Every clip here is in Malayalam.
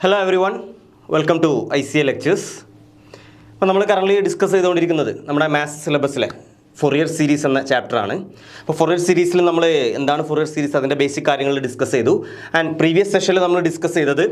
Hello everyone, welcome to ICA lectures. അപ്പോൾ നമ്മൾ കറൻറ്റ്ലി ഡിസ്കസ് ചെയ്തുകൊണ്ടിരിക്കുന്നത് നമ്മുടെ മാത്സ് സിലബസിലെ Fourier സീരീസ് എന്ന ചാപ്റ്ററാണ്. അപ്പോൾ Fourier സീരീസിൽ നമ്മൾ എന്താണ് Fourier സീരീസ് അതിൻ്റെ ബേസിക് കാര്യങ്ങൾ ഡിസ്കസ് ചെയ്തു. ആൻഡ് പ്രീവിയസ് സെഷനിൽ നമ്മൾ ഡിസ്കസ് ചെയ്തത്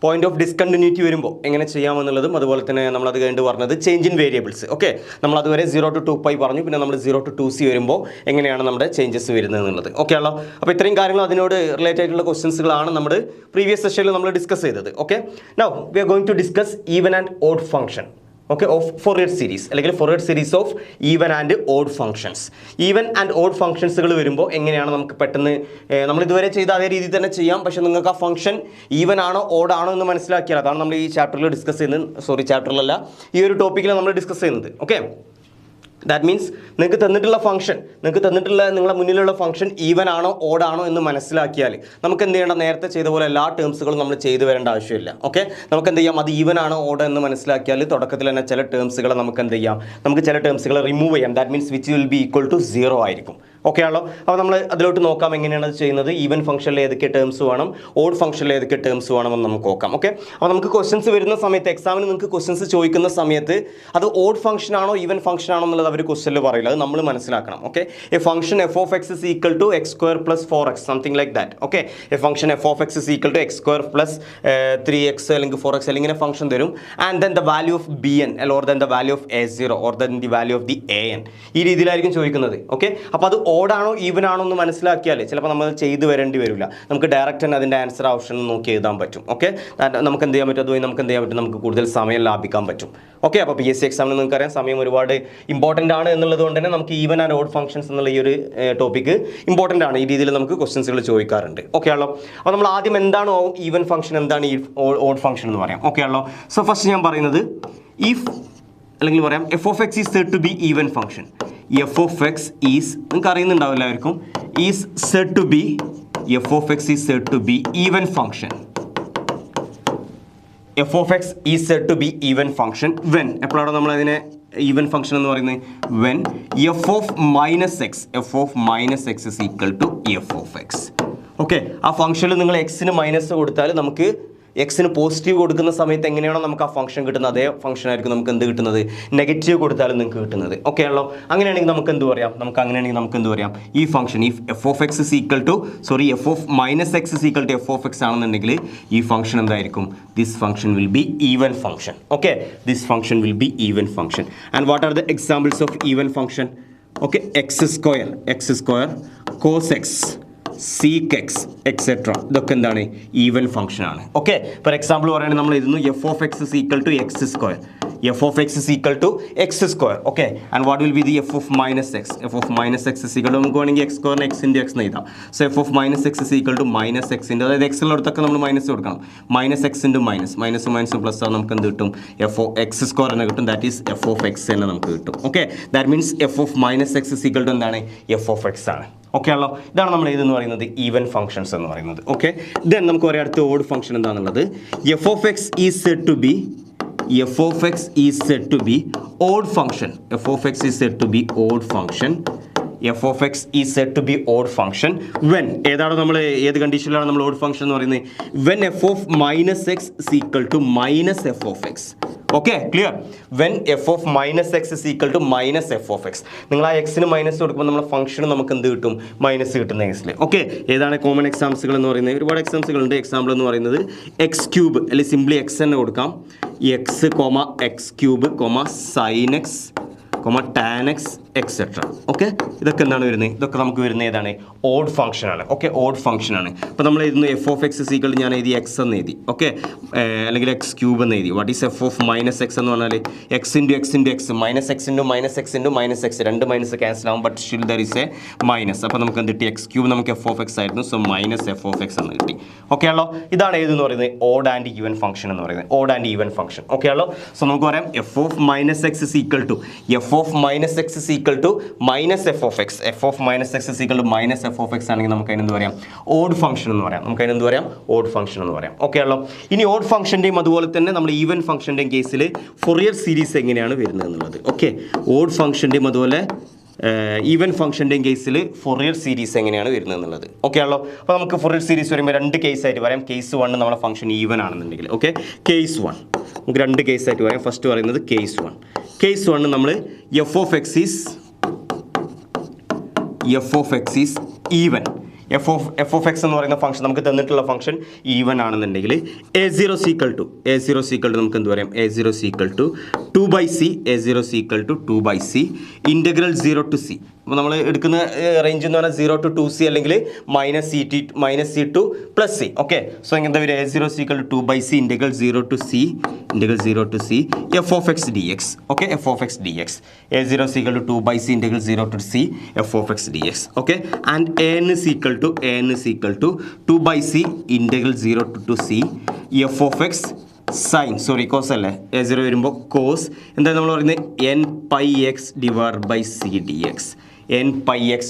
പോയിന്റ് ഓഫ് ഡിസ്കണ്ടിന്യൂറ്റി വരുമ്പോൾ എങ്ങനെ ചെയ്യാമെന്നുള്ളതും അതുപോലെ തന്നെ നമ്മളത് കഴിഞ്ഞ് പറഞ്ഞത് ചേഞ്ച് ഇൻ വേരിയബിൾസ്. ഓക്കെ, നമ്മൾ അതുവരെ 0 to 2π പറഞ്ഞു, പിന്നെ നമ്മൾ 0 to 2c വരുമ്പോൾ എങ്ങനെയാണ് നമ്മുടെ ചേഞ്ചസ് വരുന്നത് എന്നുള്ളത്. ഓക്കെ ആണല്ലോ. അപ്പോൾ ഇത്രയും കാര്യങ്ങൾ അതിനോട് റിലേറ്റ് ആയിട്ടുള്ള ക്വസ്റ്റ്യൻസുകളാണ് നമ്മൾ പ്രീവിയസ് സെഷനിൽ നമ്മൾ ഡിസ്കസ് ചെയ്തത്. Okay, now we are going to discuss even and odd function. Okay, of Fourier series അല്ലെങ്കിൽ Fourier series of even and odd functions. Even and odd ഫംഗ്ഷൻസുകൾ വരുമ്പോൾ എങ്ങനെയാണ് നമുക്ക് പെട്ടെന്ന് നമ്മൾ ഇതുവരെ ചെയ്ത അതേ രീതിയിൽ തന്നെ ചെയ്യാം, പക്ഷേ നിങ്ങൾക്ക് ആ ഫംഗ്ഷൻ ഈവൻ ആണോ ഓഡ് ആണോ എന്ന് മനസ്സിലാക്കിയാൽ അതാണ് നമ്മൾ ഈ ചാപ്റ്ററിൽ ഡിസ്കസ് ചെയ്യുന്നത്. ചാപ്റ്ററിലല്ല, ഈ ഒരു ടോപ്പിക്കിൽ നമ്മൾ ഡിസ്കസ് ചെയ്യുന്നത്. ഓക്കെ, ദാറ്റ് മീൻസ് നിങ്ങൾക്ക് തന്നിട്ടുള്ള ഫംഗ്ഷൻ, നിങ്ങളുടെ മുന്നിലുള്ള ഫംഗ്ഷൻ ഈവൻ ആണോ ഓഡ് ആണോ എന്ന് മനസ്സിലാക്കിയാൽ നമുക്ക് എന്ത് ചെയ്യേണ്ട, നേരത്തെ ചെയ്ത പോലെ എല്ലാ ടേംസുകളും നമ്മൾ ചെയ്തു വരേണ്ട ആവശ്യമില്ല. ഓക്കെ, നമുക്ക് എന്ത് ചെയ്യാം, അത് ഈവൻ ആണോ ഓഡ് എന്ന് മനസ്സിലാക്കിയാൽ തുടക്കത്തിൽ തന്നെ ചില ടേംസുകളെ നമുക്ക് എന്ത് ചെയ്യാം, നമുക്ക് ചില ടേംസുകളെ റിമൂവ് ചെയ്യാം. That means which will be equal to 0 ആയിരിക്കും. ഓക്കെ ആണല്ലോ. അപ്പോൾ നമ്മൾ അതിലോട്ട് നോക്കാം എങ്ങനെയാണ് അത് ചെയ്യുന്നത്. ഈവൻ ഫംഗ്ഷനിൽ ഏതൊക്കെ ടേംസ് വേണം, ഓഡ് ഫംഗ്ഷനിൽ ഏതൊക്കെ ടേംസ് വേണമെന്ന് നമുക്ക് നോക്കാം. ഓക്കെ, അപ്പോൾ നമുക്ക് ക്വസ്റ്റ്യൻസ് വരുന്ന സമയത്ത്, എക്സാമിന് നിങ്ങൾക്ക് ക്വസ്റ്റ്യൻസ് ചോദിക്കുന്ന സമയത്ത് അത് ഓഡ് ഫംഗ്ഷൻ ആണോ ഈവൻ ഫംഗ്ഷൻ ആണോ എന്നുള്ളത് അവർ ക്വസ്റ്റ്യനിൽ പറയില്ല, അത് നമ്മൾ മനസ്സിലാക്കണം. Okay, A function f of x is equal to x square plus 4x, something like that. Okay, A function f of x is equal to x square plus 3x അല്ലെങ്കിൽ 4x അല്ലെങ്കിൽ ഇങ്ങനെ ഫംഗ്ഷൻ തരും. And then the value of bn or then the value of a0 or then the value of the an, ഈ രീതിയിലായിരിക്കും ചോദിക്കുന്നത്. ഓക്കെ, അപ്പോൾ അത് ഓഡ് ആണോ ഈവൻ ആണോ എന്ന് മനസ്സിലാക്കിയാൽ ചിലപ്പോൾ നമ്മൾ ചെയ്ത് വരേണ്ടി വരില്ല, നമുക്ക് ഡയറക്റ്റ് തന്നെ അതിൻ്റെ ആൻസർ ഓപ്ഷൻ നോക്കി എഴുതാൻ പറ്റും. ഓക്കെ, നമുക്ക് എന്ത് ചെയ്യാൻ പറ്റും, അതുവഴി നമുക്ക് എന്ത് ചെയ്യാൻ പറ്റും, നമുക്ക് കൂടുതൽ സമയം ലാഭിക്കാൻ പറ്റും. ഓക്കെ, അപ്പോൾ PSC എക്സാമിന് നിങ്ങൾക്കറിയാം സമയം ഒരുപാട് ഇമ്പോർട്ടൻ്റ് ആണ് എന്നുള്ളത് കൊണ്ട് തന്നെ നമുക്ക് ഈവൻ ആൻഡ് ഓഡ് ഫംഗ്ഷൻസ് എന്നുള്ള ഈ ഒരു ടോപ്പിക്ക് ഇമ്പോർട്ടൻ്റ് ആണ്. ഈ രീതിയിൽ നമുക്ക് ക്വസ്റ്റ്യൻസുകൾ ചോദിക്കാറുണ്ട്. ഓക്കെ ആണല്ലോ. അപ്പോൾ നമ്മൾ ആദ്യം എന്താണ് ഈവൻ ഫംഗ്ഷൻ, എന്താണ് ഈ ഓഡ് ഫംഗ്ഷൻ എന്ന് പറയാം. ഓക്കെ ആണല്ലോ. സോ ഫസ്റ്റ് ഞാൻ പറയുന്നത് ഇഫ് അല്ലെങ്കിൽ പറയാം f of x is said to be even function. f of x is, നിങ്ങൾക്ക് അറിയുന്നുണ്ടാവില്ല എല്ലാവർക്കും, is said to be, f of x is said to be even function. f of x is said to be even function when, എപ്പോഴാണ് നമ്മൾ അതിനെ ഈവൻ ഫംഗ്ഷൻ എന്ന് പറയുന്നത്, when f of minus x is equal to f of x. Okay, ആ ഫംഗ്ഷനിൽ നിങ്ങൾ എക്സിന് മൈനസ് കൊടുത്താൽ നമുക്ക് എക്സിന് പോസിറ്റീവ് കൊടുക്കുന്ന സമയത്ത് എങ്ങനെയാണോ നമുക്ക് ആ ഫംഗ്ഷൻ കിട്ടുന്നത്, അതേ ഫംഗ്ഷൻ ആയിരിക്കും നമുക്ക് എന്ത് കിട്ടുന്നത്, നെഗറ്റീവ് കൊടുത്താലും നിങ്ങൾക്ക് കിട്ടുന്നത്. ഓക്കെ ആണല്ലോ. അങ്ങനെയാണെങ്കിൽ നമുക്ക് എന്ത് പറയാം, നമുക്ക് എന്ത് പറയാം, ഈ ഫംഗ്ഷൻ ഈ f of x is equal to f of minus x is equal to f of x ആണെന്നുണ്ടെങ്കിൽ ഈ ഫംഗ്ഷൻ എന്തായിരിക്കും, this function will be even function. Okay, this function will be even function. And what are the examples of even function? Okay, x square cos x sec x etcetera, ഇതൊക്കെ എന്താണ്, ഈവൻ ഫംഗ്ഷൻ ആണ്. ഓക്കെ, ഫോർ എക്സാമ്പിൾ പറയുകയാണെങ്കിൽ നമ്മൾ എഴുതുന്നു f of x is equal to x square. f of x is equal to x square. Okay, and what will be the f of minus x? f of minus x is equal to, നമുക്ക് വേണമെങ്കിൽ x square x into x എന്ന് എഴുതാം. So f of minus x is equal to minus x into, അതായത് x ഉള്ളിടത്തൊക്കെ നമ്മൾ മൈനസ് കൊടുക്കണം. മൈനസ് x into മൈനസും പ്ലസ് ആണ്, നമുക്ക് എന്ത് കിട്ടും, f of x square എന്ന് കിട്ടും. That is f of x എന്ന് നമുക്ക് കിട്ടും. Okay, that means f of minus x is equal to എന്താണ്, f of x ആണ്. ഓക്കെ ആണല്ലോ. ഇതാണ് നമ്മൾ ഇതെന്ന് പറയുന്നത് ഈവൻ ഫംഗ്ഷൻസ് എന്ന് പറയുന്നത്. ഓക്കെ, ദെൻ നമുക്ക് പറയാം അടുത്ത ഓഡ് ഫംഗ്ഷൻ എന്താണെന്നുള്ളത്. f of x is said to be odd function. f of x is said to be odd function. f of x is said to be odd function when, ഏതാണ് നമ്മൾ ഏത് കണ്ടീഷനിലാണ് നമ്മൾ ഓഡ് ഫംഗ്ഷൻ എന്ന് പറയുന്നത്, when f of minus x is equal to minus f of x. Okay, clear. When f of minus x is equal to minus f of x, നിങ്ങൾ ആ എക്സിന് മൈനസ് കൊടുക്കുമ്പോൾ നമ്മുടെ ഫംഗ്ഷന് നമുക്ക് എന്ത് കിട്ടും, മൈനസ് കിട്ടുന്ന കേസിൽ. ഓക്കെ, ഏതാണ് കോമൺ എക്സാംസുകൾ എന്ന് പറയുന്നത്, ഒരുപാട് എക്സാംസുകൾ ഉണ്ട്. എക്സാമ്പിൾ എന്ന് പറയുന്നത് എക്സ് ക്യൂബ്, അല്ലെങ്കിൽ സിംപ്ലി എക്സ് തന്നെ കൊടുക്കാം, x comma x cube comma sine x tan x etcetera. Okay, ഇതൊക്കെ എന്താണ് വരുന്നത്, ഇതൊക്കെ നമുക്ക് വരുന്നത് ഏതാണ്, ഓഡ് ഫംഗ്ഷൻ ആണ്. ഓക്കെ, ഓഡ് ഫംഗ്ഷൻ ആണ്. അപ്പോൾ നമ്മൾ എഴുതുന്നു f of x is equal to, ഞാൻ എഴുതി എക്സ് എന്ന് എഴുതി. ഓക്കെ, അല്ലെങ്കിൽ എക്സ് ക്യൂബ് എന്ന് എഴുതി. What is f of minus x എന്ന് പറഞ്ഞാൽ x into x into x, minus x into minus x into minus X, രണ്ട് മൈനസ് ക്യാൻസൽ ആവും, but still there is A minus. അപ്പോൾ നമുക്ക് എന്ത് കിട്ടി, എക്സ് ക്യൂബ് നമുക്ക് f of x ആയിരുന്നു, so minus f of x എന്ന് കിട്ടി. ഓക്കെ ആണല്ലോ. ഇതാണ് ഏതെന്ന് പറയുന്നത്, ഓഡ് ആൻഡ് ഈവൻ ഫംഗ്ഷൻ എന്ന് പറയുന്നത്, odd and even function. Okay ആണല്ലോ. സോ നമുക്ക് പറയാം f of minus x is equal to minus f of x. f of minus x is equal to minus f of x ആണെങ്കിൽ നമുക്ക് അതിനെന്ത് പറയാം, ഓഡ് ഫംഗ്ഷൻ എന്ന് പറയാം. ഓഡ് ഫംഗ്ഷൻ എന്ന് പറയാം. ഓക്കെ ആണല്ലോ. ഇനി ഓഡ് ഫംഗ്ഷൻ്റെയും അതുപോലെ തന്നെ നമ്മൾ ഈവൻ ഫംഗ്ഷൻ്റെയും കേസിൽ Fourier സീരീസ് എങ്ങനെയാണ് വരുന്നത് എന്നുള്ളത്. ഓക്കെ, ഓഡ് ഫംഗ്ഷൻ്റെയും അതുപോലെ ഈവൻ ഫംഗ്ഷൻ്റെയും കേസിൽ ഫൊറിയർ സീരീസ് എങ്ങനെയാണ് വരുന്നത് എന്നുള്ളത്. ഓക്കെ ആണല്ലോ. അപ്പോൾ നമുക്ക് ഫൊറിയർ സീരീസ് വരുമ്പോൾ രണ്ട് കേസായിട്ട് പറയാം. കേസ് 1 നമ്മുടെ ഫംഗ്ഷൻ ഈവൻ ആണെന്നുണ്ടെങ്കിൽ, ഓക്കെ, കേസ് 1 നമുക്ക് രണ്ട് കേസായിട്ട് പറയാം. ഫസ്റ്റ് പറയുന്നത് കേസ് 1. കേസ് 1 നമ്മൾ F of x is even. F of X എന്ന് പറയുന്ന ഫംഗ്ഷൻ നമുക്ക് തന്നിട്ടുള്ള ഫംഗ്ഷൻ ഈവൻ ആണെന്നുണ്ടെങ്കിൽ a0 സീക്വൽ ടു നമുക്ക് എന്ത് പറയാം, a0 is equal to 2/c integral 0 to c. അപ്പോൾ നമ്മൾ എടുക്കുന്ന റേഞ്ച് എന്ന് പറഞ്ഞാൽ 0 to 2c അല്ലെങ്കിൽ -c to +c. Okay, so ഇങ്ങനത്തെ ഒരു a0 is equal to 2/c integral 0 to c f of x d x. Okay, f of x d x a0 is equal to 2/c integral 0 to c f of x d x. Okay, and an is equal to 2/c integral 0 to 2c f of x sine, cos അല്ലേ, a0 വരുമ്പോൾ കോസ് എന്താ നമ്മൾ പറയുന്നത് n πx divide by c dx. n πx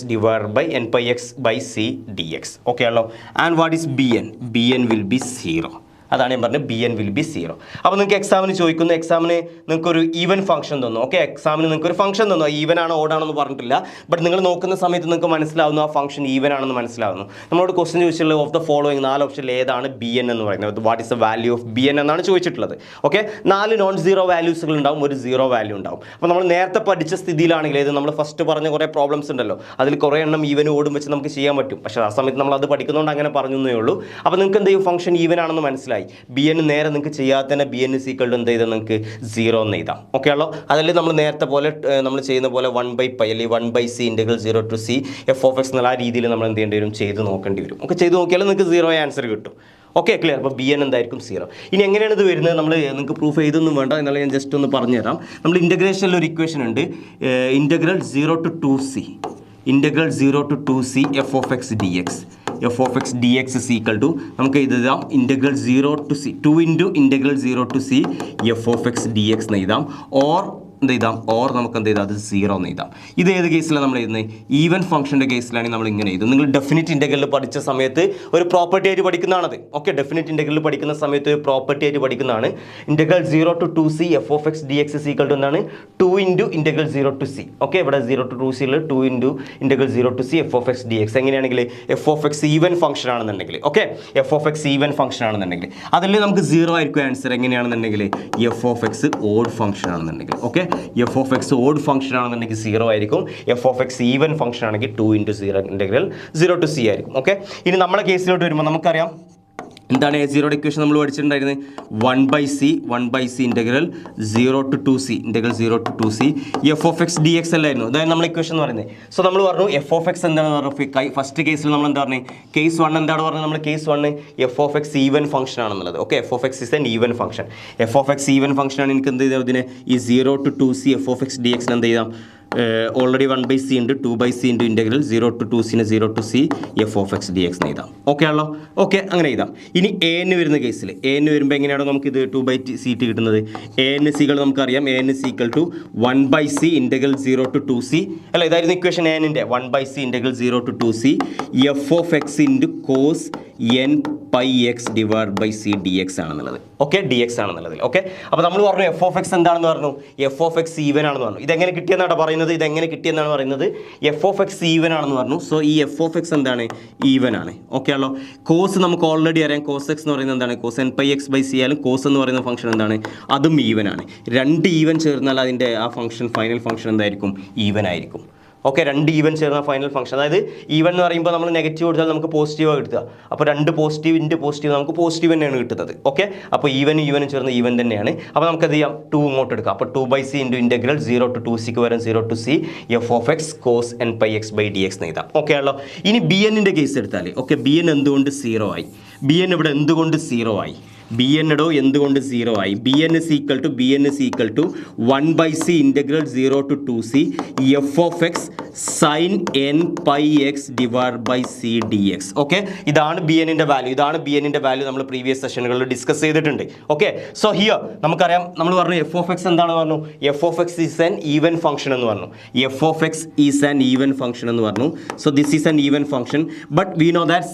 by c dx. Okay ആണല്ലോ. And what is bn will be 0. അതാണ് ഞാൻ പറഞ്ഞത്, bn വിൽ ബി 0. അപ്പോൾ നിങ്ങൾക്ക് എക്സാമിന് ചോദിക്കുന്നു, എക്സാമിന് നിങ്ങൾക്കൊരു ഈവൻ ഫംഗ്ഷൻ തന്നു. ഓക്കെ, എക്സാമിന് നിങ്ങൾക്കൊരു ഫംഗ്ഷൻ തന്നു, ഈവൻ ആണോ ഓഡ് ആണെന്ന് പറഞ്ഞിട്ടില്ല. ബട്ട് നിങ്ങൾ നോക്കുന്ന സമയത്ത് നിങ്ങൾക്ക് മനസ്സിലാവുന്നു ആ ഫംഗ്ഷൻ ഈവൻ ആണെന്ന് മനസ്സിലാവുന്നു. നമ്മളോട് ക്വസ്റ്റ്യൻ ചോദിച്ചിട്ടുള്ളത് ഓഫ് ദ ഫോളോയിങ് 4 ഓപ്ഷനിൽ ഏതാണ് bn എന്ന് പറയുന്നത്, what is the value of bn എന്നാണ് ചോദിച്ചിട്ടുള്ളത്. ഓക്കെ, 4 നോൺ സീറോ വാല്യൂസുകൾ ഉണ്ടാവും, ഒരു സീറോ വാല്യൂ ഉണ്ടാവും. അപ്പോൾ നമ്മൾ നേരത്തെ പഠിച്ച സ്ഥിതിയിലാണെങ്കിൽ ഇത് നമ്മൾ ഫസ്റ്റ് പറഞ്ഞ കുറേ പ്രോബ്ലംസ് ഉണ്ടല്ലോ, അതിൽ കുറേ എണ്ണം ഈവൻ ഓടും വെച്ച് നമുക്ക് ചെയ്യാൻ പറ്റും. പക്ഷേ ആ സമയത്ത് നമ്മൾ അത് പഠിക്കുന്നതുകൊണ്ട് അങ്ങനെ പറഞ്ഞു എന്നേ ഉള്ളൂ. അപ്പോൾ നിങ്ങൾക്ക് എന്ത് ചെയ്യും, ഫംഗ്ഷൻ ഈവൻ ആണെന്ന് മനസ്സിലായി. bn നേരെ നിങ്ങൾക്ക് ചെയ്യാതെ തന്നെ bn സീക്വൽ ടു എന്ത് ചെയ്താൽ നിങ്ങൾക്ക് 0 എന്ന് എഴുതാം. ഓക്കെ ആണല്ലോ. അതല്ലേ നമ്മൾ നേരത്തെ പോലെ നമ്മൾ ചെയ്യുന്ന പോലെ 1/π അല്ലെങ്കിൽ 1/c integral 0 to c f of X എന്നുള്ള ആ രീതിയിൽ നമ്മൾ എന്ത് ചെയ്യേണ്ടി വരും, ചെയ്ത് നോക്കേണ്ടി വരും. ഓക്കെ, ചെയ്ത് നോക്കിയാൽ നിങ്ങൾക്ക് 0 ആൻസർ കിട്ടും. Okay, clear. അപ്പോൾ bn എന്തായിരിക്കും 0. ഇനി എങ്ങനെയാണ് ഇത് വരുന്നത്, നമ്മൾ നിങ്ങൾക്ക് പ്രൂഫ് ചെയ്തൊന്നും വേണ്ട, എന്നാലും ഞാൻ ജസ്റ്റ് ഒന്ന് പറഞ്ഞുതരാം. നമ്മൾ ഇൻ്റഗ്രേഷനിൽ ഒരു ഇക്വേഷൻ ഉണ്ട്, integral 0 to 2c f of x d x. F of x d x is equal to നമുക്ക് എഴുതാം integral 0 to c 2 into integral 0 to c f of x d x എന്ന് എഴുതാം. എന്ത് എഴുതാം, ഓർ നമുക്ക് എന്ത് ചെയ്താൽ അത് 0 എന്ന് എഴുതാം. ഇത് ഏത് കേസിലാണ് നമ്മൾ എഴുതുന്നത്, ഈവൻ ഫംഗ്ഷൻ്റെ കേസിലാണെങ്കിൽ നമ്മൾ ഇങ്ങനെ എഴുതും. നിങ്ങൾ ഡെഫിനിറ്റ് ഇൻ്റഗ്രൽ പഠിച്ച സമയത്ത് ഒരു പ്രോപ്പർട്ടി ആയിട്ട് പഠിക്കുന്നതാണത്. ഓക്കെ, ഡെഫിനിറ്റ് ഇൻ്റഗ്രൽ പഠിക്കുന്ന സമയത്ത് ഒരു പ്രോപ്പർട്ടി ആയിട്ട് പഠിക്കുന്നതാണ്. Integral 0 to 2c f of x d x is equal to എന്താണ്, 2 into integral 0 to c. Okay, ഇവിടെ 0 to 2c ഉള്ള 2 into integral 0 to c f of x d x. എങ്ങനെയാണെങ്കിൽ f of x even function ആണെന്നുണ്ടെങ്കിൽ, okay, f of x even function ആണെന്നുണ്ടെങ്കിൽ അതിൽ നമുക്ക് 0 ആയിരിക്കും ആൻസർ. എങ്ങനെയാണെന്നുണ്ടെങ്കിൽ f of x odd function ആണെന്നുണ്ടെങ്കിൽ, okay, f of x odd function ആണെന്നുണ്ടെങ്കിൽ 0 ആയിരിക്കും. F of x even function ആണെങ്കിൽ 2 ഇൻറ്റു 0 ഇൻ്റഗ്രൽ 0 to c ആയിരിക്കും. ഓക്കെ, ഇനി നമ്മുടെ കേസിലോട്ട് വരുമ്പോൾ നമുക്കറിയാം എന്താണ് a0 ഇക്വേഷൻ നമ്മൾ പഠിച്ചിട്ടുണ്ടായിരുന്നത്, 1/c integral 0 to 2c integral 0 to 2c f of x d X അല്ലായിരുന്നു, അതായത് നമ്മൾ ഇക്വേഷൻ എന്ന് പറയുന്നത്. സോ നമ്മൾ പറഞ്ഞു എഫ് ഓഫ് എക്സ് എന്താണെന്ന് പറഞ്ഞു. ഫസ്റ്റ് കേസിൽ നമ്മൾ എന്താ പറഞ്ഞത്, കേസ് 1 എന്താണ് പറഞ്ഞത്, നമ്മൾ case 1 f of x even function ആണെന്നുള്ളത്. Okay, f of x is an even function. F of x even function ആണ്. എനിക്ക് എന്ത് ചെയ്താൽ ഇതിന് ഈ 0 to 2c f of x d എക്സിന് എന്ത് ചെയ്താം, ഓൾറെഡി 1/c ഉണ്ട്, 2/c into integral 0 to 2c 0 to c f of x d x എഴുതാം. ഓക്കെ ആണല്ലോ. ഓക്കെ, അങ്ങനെ എഴുതാം. ഇനി an വരുന്ന കേസിൽ an വരുമ്പോൾ എങ്ങനെയാണോ നമുക്കിത് 2/c കിട്ടുന്നത്, an സികൾ നമുക്കറിയാം, an is equal to 1/c integral 0 to 2c അല്ല, ഇതായിരുന്നു ഇക്വേഷൻ an-ൻ്റെ 1/c integral 0 to 2c f of x into cos n/x divide by c dx ആണെന്നുള്ളത്. ഓക്കെ, dx ആണെന്നുള്ളത്. ഓക്കെ, അപ്പോൾ നമ്മൾ പറഞ്ഞു എഫ് ഓഫ് എക്സ് എന്താണെന്ന് പറഞ്ഞു, എഫ് ഓഫ് എക്സ് ഈവൻ ആണെന്ന് പറഞ്ഞു. ഇതെങ്ങനെ കിട്ടിയെന്നാണ് പറയുന്നത്, എഫ് ഓഫ് എക്സ് ഈവൻ ആണെന്ന് പറഞ്ഞു. സോ ഈ എഫ് ഓഫ് എക്സ് എന്താണ്, ഈവൻ ആണ്. ഓക്കെ ആണല്ലോ. കോസ് നമുക്ക് ഓൾറെഡി അറിയാം, കോസ് എക്സ് എന്ന് പറയുന്നത് എന്താണ്, കോസ് n/x ബൈ c ആയാലും കോസ് എന്ന് പറയുന്ന ഫംഗ്ഷൻ എന്താണ്, അതും ഈവൻ ആണ്. രണ്ട് ഈവൻ ചേർന്നാൽ അതിൻ്റെ ആ ഫംഗ്ഷൻ ഫൈനൽ ഫംഗ്ഷൻ എന്തായിരിക്കും, ഈവൻ ആയിരിക്കും. ഓക്കെ, രണ്ട് ഈവൻ ചേർന്ന ഫൈനൽ ഫംഗ്ഷൻ. അതായത് ഈവൻ എന്ന് പറയുമ്പോൾ നമ്മൾ നെഗറ്റീവ് കൊടുത്താൽ നമുക്ക് പോസിറ്റീവാണ് കിട്ടുക. അപ്പോൾ രണ്ട് പോസിറ്റീവ് നമുക്ക് പോസിറ്റീവ് തന്നെയാണ് കിട്ടുന്നത്. ഓക്കെ, അപ്പോൾ ഈവനും ചേർന്ന് ഈവൻ തന്നെയാണ്. അപ്പോൾ നമുക്കത് ചെയ്യാം, 2 ഇങ്ങോട്ട് എടുക്കാം. അപ്പോൾ 2/c into integral 0 to 2c വരും 0 to c f of x cos n/x by dx എഴുതാം. ഓക്കെ ആണല്ലോ. ഇനി bn-ൻ്റെ കേസ് എടുത്താൽ, ഓക്കെ, bn എന്തുകൊണ്ട് 0 ആയി, bn ഇവിടെ എന്തുകൊണ്ട് 0 ആയി, bn എന്തുകൊണ്ട് 0 ആയി, bn is equal to 1/c integral 0 to 2c f of x sine n/x divide by c dx. Okay, ഇതാണ് bn-ൻ്റെ വാല്യൂ, നമ്മൾ പ്രീവിയസ് സെഷനുകളിൽ ഡിസ്കസ് ചെയ്തിട്ടുണ്ട്. ഓക്കെ, സോ ഹിയർ നമുക്കറിയാം, നമ്മൾ പറഞ്ഞു എഫ് ഓഫ് എക്സ് എന്താണെന്ന് പറഞ്ഞു, f of x is an even function എന്ന് പറഞ്ഞു. F of x is an even function എന്ന് പറഞ്ഞു. So this is an even function, but we know that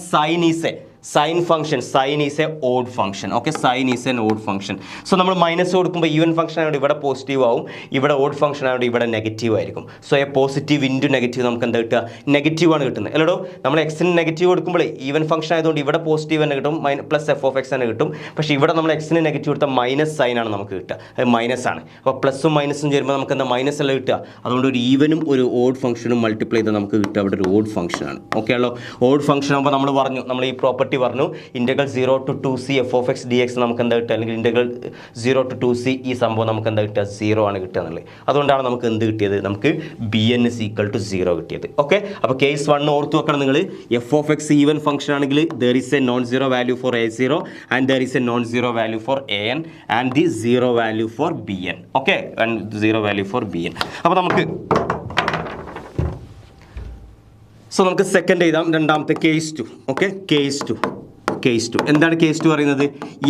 sine function, sine is A odd function. Okay, sine is an odd function. So നമ്മൾ മൈനസ് കൊടുക്കുമ്പോൾ ഈവൻ ഫംഗ്ഷൻ ആയതുകൊണ്ട് ഇവിടെ പോസിറ്റീവ് ആവും, ഇവിടെ ഓഡ് ഫംഗ്ഷൻ ആയതുകൊണ്ട് ഇവിടെ നെഗറ്റീവ് ആയിരിക്കും. So A positive into negative നമുക്ക് എന്താ കിട്ടുക? നെഗറ്റീവ് ആണ് കിട്ടുന്നത്. അല്ലടോ, നമ്മൾ എക്സിന് നെഗറ്റീവ് കൊടുക്കുമ്പോൾ ഈവൻ ഫംഗ്ഷൻ ആയതുകൊണ്ട് ഇവിടെ പോസിറ്റീവ് തന്നെ കിട്ടും, പ്ലസ് എഫ് ഓഫ് എക്സ് തന്നെ കിട്ടും. പക്ഷേ ഇവിടെ നമ്മൾ എക്സിന് നെഗറ്റീവ് കൊടുത്താൽ മൈനസ് സൈൻ ആണ് നമുക്ക് കിട്ടുക, അത് മൈനസ് ആണ്. അപ്പോൾ പ്ലസും മൈനസും ചേരുമ്പോൾ നമുക്ക് എന്താ മൈനസ് അല്ല കിട്ടുക. അതുകൊണ്ട് ഒരു ഈവനും ഒരു ഓഡ് ഫംഗ്ഷനും മൾട്ടിപ്ലൈ ചെയ്താൽ നമുക്ക് കിട്ടുക അവിടെ ഒരു ഓഡ് ഫംഗ്ഷൻ ആണ്. ഓക്കെ ആണല്ലോ, ഓഡ് ഫംഗ്ഷൻ ആകുമ്പോൾ നമ്മൾ പറഞ്ഞു, നമ്മൾ ഈ പ്രോപ്പർട്ടി പറഞ്ഞു, integral 0 to 2c f of x d X നമുക്ക് എന്താ കിട്ടുക, അല്ലെങ്കിൽ ഇൻ്റഗ്രൽ 0 to 2c ഈ സംഭവം നമുക്ക് എന്താ കിട്ടുക? 0 ആണ് കിട്ടുക എന്നുള്ളത്. അതുകൊണ്ടാണ് നമുക്ക് എന്ത് കിട്ടിയത്? നമുക്ക് bn is equal to 0 കിട്ടിയത്. ഓക്കെ, അപ്പോൾ കേസ് 1 ഓർത്ത് വെക്കണം നിങ്ങൾ. F of x even function ആണെങ്കിൽ there is a non zero value for a0 and there is a non zero value for an and the zero value for bn. Okay, and zero value for bn. അപ്പോൾ നമുക്ക് നമുക്ക് സെക്കൻഡ് എഴുതാം, രണ്ടാമത്തെ കേസ് 2. ഓക്കെ, കേസ് 2 എന്താണ് കേസ് 2 പറയുന്നത്?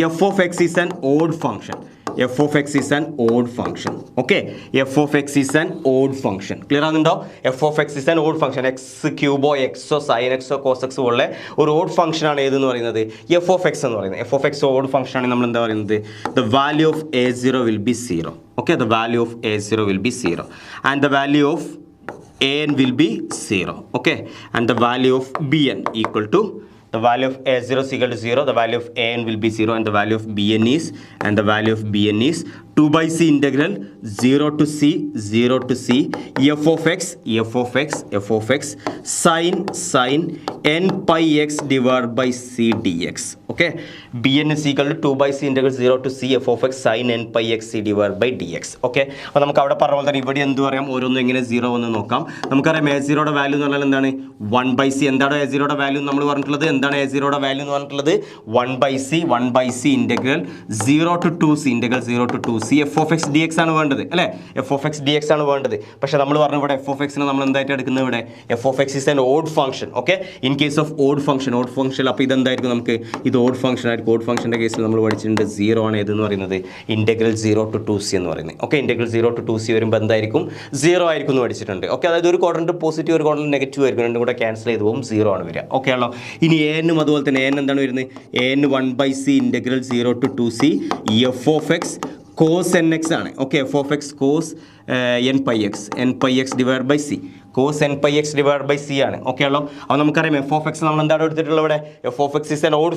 F of x is an odd function. F of x is an odd function. Okay, f of x is an odd function. Clear ആകുന്നുണ്ടോ? F of x is an odd function. X ക്യൂബോ എക്സോ സൈൻ എക്സോ കോസ് എക്സോ ഉള്ള ഒരു ഓഡ് ഫംഗ്ഷൻ ആണ് ഏതെന്ന് പറയുന്നത്? എഫ് ഓഫ് എക്സ് എന്ന് പറയുന്നത്. F of x odd function ആണ് നമ്മൾ എന്താ പറയുന്നത്? The value of a0 will be 0. Okay, the value of a0 will be 0 and the value of an will be 0. Okay, and the value of bn equal to the value of a0 is equal to 0, the value of an will be 0 and the value of bn is 2 by c integral 0 to c f of x sin n pi x divided by c dx. Okay, bn is equal to 2 by c integral 0 to c f of x sin n pi x c divided by dx. Okay, അപ്പോൾ നമുക്ക് അവിടെ പറഞ്ഞ പോലെ തന്നെ ഇവിടെ എന്ത് പറയാം, ഓരോന്നും എങ്ങനെ 0 എന്ന് നോക്കാം. നമുക്കറിയാം a0യുടെ വാല്യൂ എന്ന് പറഞ്ഞാൽ എന്താണ്? 1 by c. എന്താണ് a0യുടെ വാല്യൂ നമ്മൾ പറഞ്ഞിട്ടുള്ളത്? എന്താണ് a0യുടെ വാല്യൂ എന്ന് പറഞ്ഞിട്ടുള്ളത്? 1 by c integral 0 to 2c f of x d X ആണ് വേണ്ടത് അല്ലേ? F of x d X ആണ് വേണ്ടത്. പക്ഷേ നമ്മൾ പറഞ്ഞു ഇവിടെ എഫ് ഓഫ് എക്സിനെ നമ്മൾ എന്തായിട്ട് എടുക്കുന്നത്? ഇവിടെ f of x is an odd function. Okay, in case of odd function അപ്പോൾ ഇതെന്തായിരിക്കും? നമുക്ക് ഇത് ഓഡ് ഫംഗ്ഷൻ ആയിരിക്കും. ഓഡ് ഫംഗ്ഷൻ്റെ കേസിൽ നമ്മൾ പഠിച്ചിട്ടുണ്ട് 0 ആണ് ഏതെന്ന് പറയുന്നത്? ഇൻ്റഗ്രൽ 0 to 2c എന്ന് പറയുന്നത്. ഓക്കെ, ഇൻ്റഗ്രൽ 0 to 2c വരുമ്പോൾ എന്തായിരിക്കും? 0 ആയിരിക്കും എന്ന് പഠിച്ചിട്ടുണ്ട്. ഓക്കെ, അതായത് ഒരു ക്വാഡ്രന്റ് പോസിറ്റീവ് ഒരു ക്വാഡ്രന്റ് നെഗറ്റീവ് ആയിരിക്കും, രണ്ടും കൂടെ ക്യാൻസൽ ചെയ്ത് പോകും, 0 ആണ് വരിക. ഓക്കെ ആണല്ലോ. ഇനി an അതുപോലെ തന്നെ an എന്താണ് വരുന്നത്? an 1 by c integral 0 to 2c f of x cos nx ആണ്. Okay, f of x cos n pi x divide by c. cos n pi x divide by c ആണ്. ഓക്കെ ആണല്ലോ. അപ്പോൾ നമുക്കറിയാം എഫ് ഓഫ് എക്സ് നമ്മൾ എന്താണ് എടുത്തിട്ടുള്ളത് ഇവിടെ? F of x is an odd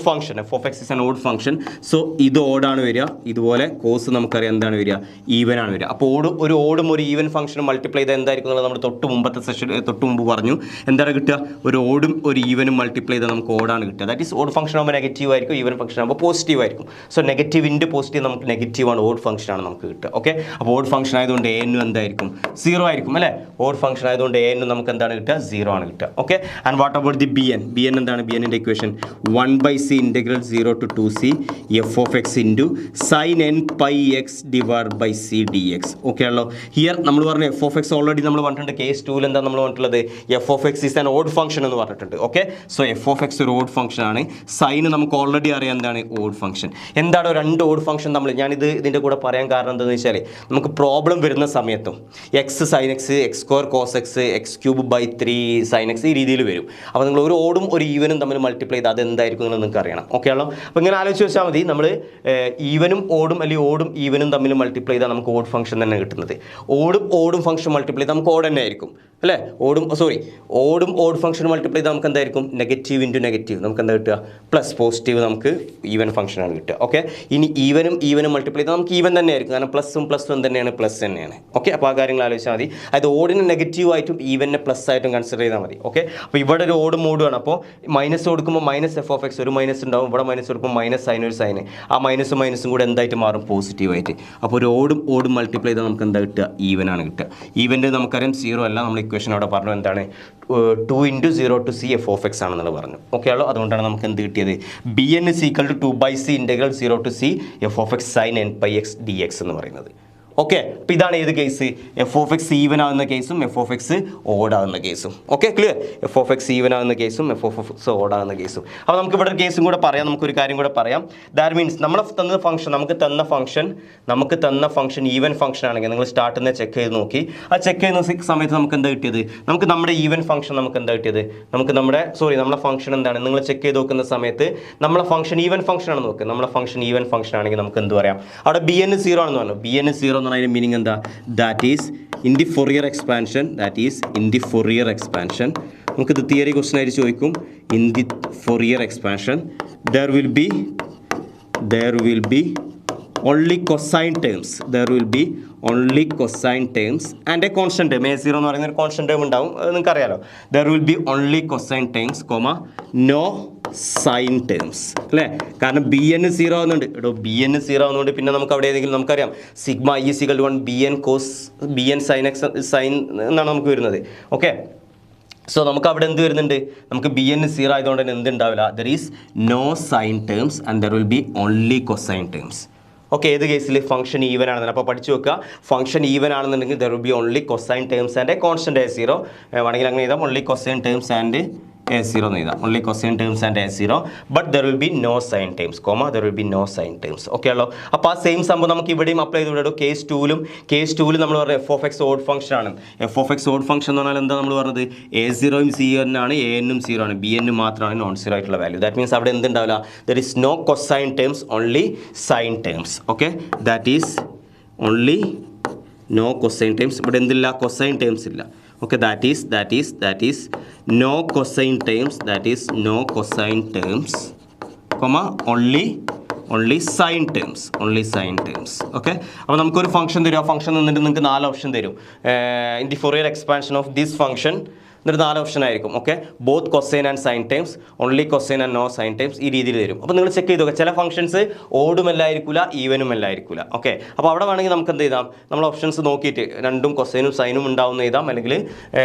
function. So ഇത് ഓടാണ് വരിക. ഇതുപോലെ കോസ് നമുക്കറിയാം എന്താണ് വരിക? ഈവൻ ആണ് വരിക. അപ്പോൾ ഒരു ഓടും ഒരു ഈവൻ ഫംഗ്ഷനും മൾട്ടിപ്ലൈ ചെയ്താൽ എന്തായിരിക്കും എന്നുള്ളത് നമ്മൾ തൊട്ട് മുമ്പ് പറഞ്ഞു. എന്താണ് കിട്ടുക? ഒരു ഓടും ഒരു ഈവനും മൾട്ടിപ്ലൈ ചെയ്താൽ നമുക്ക് ഓടാണ് കിട്ടുക. ദാറ്റ് ഈസ് ഓഡ് ഫംഗ്ഷൻ ആകുമ്പോൾ നെഗറ്റീവ് ആയിരിക്കും, ഈവൻ ഫംഗ്ഷൻ ആകുമ്പോൾ പോസിറ്റീവ് ആയിരിക്കും. സോ നെഗറ്റീവ് ഇൻറ്റു പോസിറ്റീവ് നമുക്ക് നെഗറ്റീവ് ആണ്, ഓഡ് ഫംഗ്ഷൻ ആണ് നമുക്ക് കിട്ടുക. ഓക്കെ, അപ്പോൾ ഓഡ് ഫംഗ്ഷൻ ആയതുകൊണ്ട് an എന്തായിരിക്കും? 0 ആയിരിക്കും അല്ലേ? ഓഡ് ഫംഗ്ഷൻ ആയതുകൊണ്ട് an നമുക്ക് എന്താണ് കിട്ടുക? 0 ആണ് കിട്ടുക. Okay, and what about the bn എന്താണ്? bnൻ്റെ equation 1 by c integral 0 to 2c f of x into sin n pi x divided by c dx. Okay ആണല്ലോ. ഹിയർ നമ്മൾ പറഞ്ഞ എഫ് ഓഫ് എക്സ് ഓൾറെഡി നമ്മൾ പറഞ്ഞിട്ടുണ്ട്. കേസ് 2 എന്താ നമ്മൾ പറഞ്ഞിട്ടുള്ളത്? F of x is an odd function എന്ന് പറഞ്ഞിട്ടുണ്ട്. Okay, so f of X ഒരു ഓഡ് ഫംഗ്ഷൻ ആണ്. സൈൻ നമുക്ക് ഓൾറെഡി അറിയാം എന്താണ്? Odd function. എന്താണ് രണ്ട് ഓഡ് ഫംഗ്ഷൻ നമ്മൾ ഇതിൻ്റെ കൂടെ പറയാൻ കാരണം എന്താണെന്ന് വെച്ചാൽ നമുക്ക് പ്രോബ്ലം വരുന്ന സമയത്തും x sine x, x square cos x, x cube by 3 sine x ഈ രീതിയിൽ വരും. അപ്പോൾ നിങ്ങൾ ഒരു ഓടും ഒരു ഈവനും തമ്മിൽ മൾട്ടിപ്ലൈ ചെയ്ത് അത് എന്തായിരിക്കും എന്ന് നിങ്ങൾക്ക് അറിയണം. ഓക്കെ ആണല്ലോ. അപ്പോൾ ഇങ്ങനെ ആലോചിച്ച് വെച്ചാൽ മതി. നമ്മൾ ഈവനും ഓടും അല്ലെങ്കിൽ ഓടും ഈവനും തമ്മിൽ മൾട്ടിപ്ലൈ ചെയ്താൽ നമുക്ക് ഓഡ് ഫംഗ്ഷൻ തന്നെ കിട്ടുന്നത്. ഓടും ഫംഗ്ഷൻ മൾട്ടിപ്ലൈ ചെയ്താൽ നമുക്ക് ഓട് തന്നെ ആയിരിക്കും അല്ലേ? ഓടും ഓഡ് ഫംഗ്ഷൻ മൾട്ടിപ്ലൈ ചെയ്താൽ നമുക്ക് എന്തായിരിക്കും? നെഗറ്റീവ് ഇൻറ്റു നെഗറ്റീവ് നമുക്ക് എന്താ കിട്ടുക? പ്ലസ് പോസിറ്റീവ് നമുക്ക് ഈവൻ ഫംഗ്ഷനാണ് കിട്ടുക. ഓക്കെ, ഇനി ഈവനും മൾട്ടിപ്ലൈ ചെയ്താൽ നമുക്ക് ഈവൻ തന്നെ ആയിരിക്കും, കാരണം പ്ലസ് തന്നെയാണ്, പ്ലസ് തന്നെയാണ്. ഓക്കെ, അപ്പോൾ ആ കാര്യങ്ങൾ ആലോചിച്ചാൽ മതി. അതായത് ഓടിനെ നെഗറ്റീവ് ആയിട്ടും ഈവനെ പ്ലസ് ആയിട്ടും കൺസിഡർ ചെയ്താൽ മതി. ഓക്കെ, അപ്പോൾ ഇവിടെ ഒരു ഓടുമാണ്. അപ്പോൾ മൈനസ് കൊടുക്കുമ്പോൾ മൈനസ് എഫ് ഓഫ് എക്സ് ഒരു മൈനസ് ഉണ്ടാവും, ഇവിടെ മൈനസ് കൊടുക്കുമ്പോൾ മൈനസ് സൈൻ ഒരു സൈന്, ആ മൈനസും കൂടെ എന്തായിട്ട് മാറും? പോസിറ്റീവായിട്ട്. അപ്പോൾ ഒരു ഓടും മൾട്ടിപ്ലൈ ചെയ്താൽ നമുക്ക് എന്താ കിട്ടുക? ഈവൻ ആണ് കിട്ടുക. ഈവൻ്റെ നമുക്കറിയാം 0 അല്ല, നമ്മൾ ഇക്വേഷൻ അവിടെ പറഞ്ഞു എന്താണ്? 2 into 0 to c f of X ആണെന്നുള്ളത് പറഞ്ഞു. ഓക്കെ ആണല്ലോ. അതുകൊണ്ടാണ് നമുക്ക് എന്ത് കിട്ടിയത്? bn is equal to 2 by c integral 0 to c f of x sine n pi x dx എന്ന് പറയുന്നത്. ഓക്കെ, അപ്പോൾ ഇതാണ് ഏത് case? F of x even ആകുന്ന കേസും എഫ് ഓഫ് എക്സ് ഓഡ് ആകുന്ന കേസും. Okay, clear? F of x even ആകുന്ന കേസും എഫ് ഓഫ് എക്സ് ഓഡ് ആകുന്ന കേസും. അപ്പോൾ നമുക്ക് ഇവിടെ ഒരു കേസും കൂടെ പറയാം, നമുക്കൊരു കാര്യം കൂടെ പറയാം. ദാറ്റ് മീൻസ് നമ്മൾ തന്ന ഫംഗ്ഷൻ, നമുക്ക് തന്ന ഫംഗ്ഷൻ ഈവൻ ഫംഗ്ഷൻ ആണെങ്കിൽ നിങ്ങൾ സ്റ്റാർട്ടിൽ നിന്ന് ചെക്ക് ചെയ്ത് നോക്കി. ആ ചെക്ക് ചെയ്യുന്ന സമയത്ത് നമുക്ക് എന്താ കിട്ടിയത്? നമുക്ക് നമ്മുടെ ഈവൻ ഫംഗ്ഷൻ നമുക്ക് എന്താ കിട്ടിയത്? നമുക്ക് നമ്മുടെ ഫംഗ്ഷൻ എന്താണ് നിങ്ങൾ ചെക്ക് ചെയ്ത് നോക്കുന്ന സമയത്ത് നമ്മളെ ഫംഗ്ഷൻ ഈവൻ ഫംഗ്ഷൻ ആണ് നോക്കുക. നമ്മളെ ഫംഗ്ഷൻ ഈവൻ ഫംഗ്ഷൻ ആണെങ്കിൽ നമുക്ക് എന്ത് പറയാം? അവിടെ ബി എൻ 0 ആണെന്ന് പറഞ്ഞു. ബി എൻ 0 എന്ന് പറയുന്ന മീനിങ് എന്താ? That is in the Fourier expansion. നമുക്കിത് തിയറി ക്വസ്റ്റൻ ആയിട്ട് ചോദിക്കും. In the Fourier expansion there will be only cosine terms. There will be only cosine terms and a constant term. A0 എന്ന് പറയുന്ന ഒരു കോൺസ്റ്റന്റ് ടേം ഉണ്ടാവും, അത് നിങ്ങൾക്ക് അറിയാലോ. There will be only cosine terms, no sine terms. അല്ലേ? കാരണം ബി എൻ 0 ആവുന്നുണ്ട് കേട്ടോ. ബി എൻ 0 ആവുന്നതുകൊണ്ട് പിന്നെ നമുക്ക് അവിടെ ഏതെങ്കിലും നമുക്കറിയാം sigma e equal to 1 b n sine x sine എന്നാണ് നമുക്ക് വരുന്നത്. ഓക്കെ, സോ നമുക്ക് അവിടെ എന്ത് വരുന്നുണ്ട്? നമുക്ക് ബി എൻ 0 ആയതുകൊണ്ട് തന്നെ എന്തുണ്ടാവില്ല? There is no sine terms and there will be only cosine terms. Okay, ഏത് കേസിൽ? ഫംഗ്ഷൻ ഈവൻ ആണെന്ന്. അപ്പോൾ പഠിച്ചു വെക്കുക, ഫംഗ്ഷൻ ഈവൻ ആണെന്നുണ്ടെങ്കിൽ there will be only cosine terms and a constant A0. വേണമെങ്കിൽ അങ്ങനെ എഴുതാം, only cosine terms and A0 എന്ന് എഴുതാം. Only cosine terms and A0, but there will be no sine terms, there will be no sine terms. Okay ആണല്ലോ? അപ്പോൾ ആ സെയിം സംഭവം നമുക്ക് ഇവിടെയും അപ്ലൈ ചെയ്ത് വിടും. കേസ് ടൂലും നമ്മൾ പറഞ്ഞത് f of x odd function ആണ്. F of x odd function എന്ന് പറഞ്ഞാൽ എന്താ നമ്മൾ പറഞ്ഞത്? A0യും C ആണ്, ANഉം 0 ആണ്, BN മാത്രമാണ് നോൺ സീറോ ആയിട്ടുള്ള വാല്യൂ. ദാറ്റ് മീൻസ് അവിടെ എന്തുണ്ടാവില്ല? There is no cosine terms, only sine terms. Okay, that is only no cosine terms. ഇവിടെ എന്തില്ല? കൊസൈൻ ടേംസ് ഇല്ല. Okay, that is no cosine terms, comma only sine terms. Okay, അപ്പോൾ നമുക്കൊരു ഫംഗ്ഷൻ തരും. ആ ഫംഗ്ഷൻ നിന്നിട്ട് നിങ്ങൾക്ക് 4 ഓപ്ഷൻ തരും. In the Fourier expansion of this function എന്നിട്ട് 4 ഓപ്ഷൻ ആയിരിക്കും. Okay, both cosine and sine times, only cosine and no sine times, ഈ രീതിയിൽ തരും. അപ്പോൾ നിങ്ങൾ ചെക്ക് ചെയ്ത് നോക്കുക. ചില ഫംഗ്ഷൻസ് ഓടുമല്ലായിരിക്കില്ല, ഈവനും അല്ലായിരിക്കില്ല. ഓക്കെ, അപ്പോൾ അവിടെ വേണമെങ്കിൽ നമുക്ക് എന്ത് ചെയ്താം? നമ്മൾ ഓപ്ഷൻസ് നോക്കിയിട്ട് രണ്ടും കൊസൈനും സൈനും ഉണ്ടാവുന്ന എഴുതാം, അല്ലെങ്കിൽ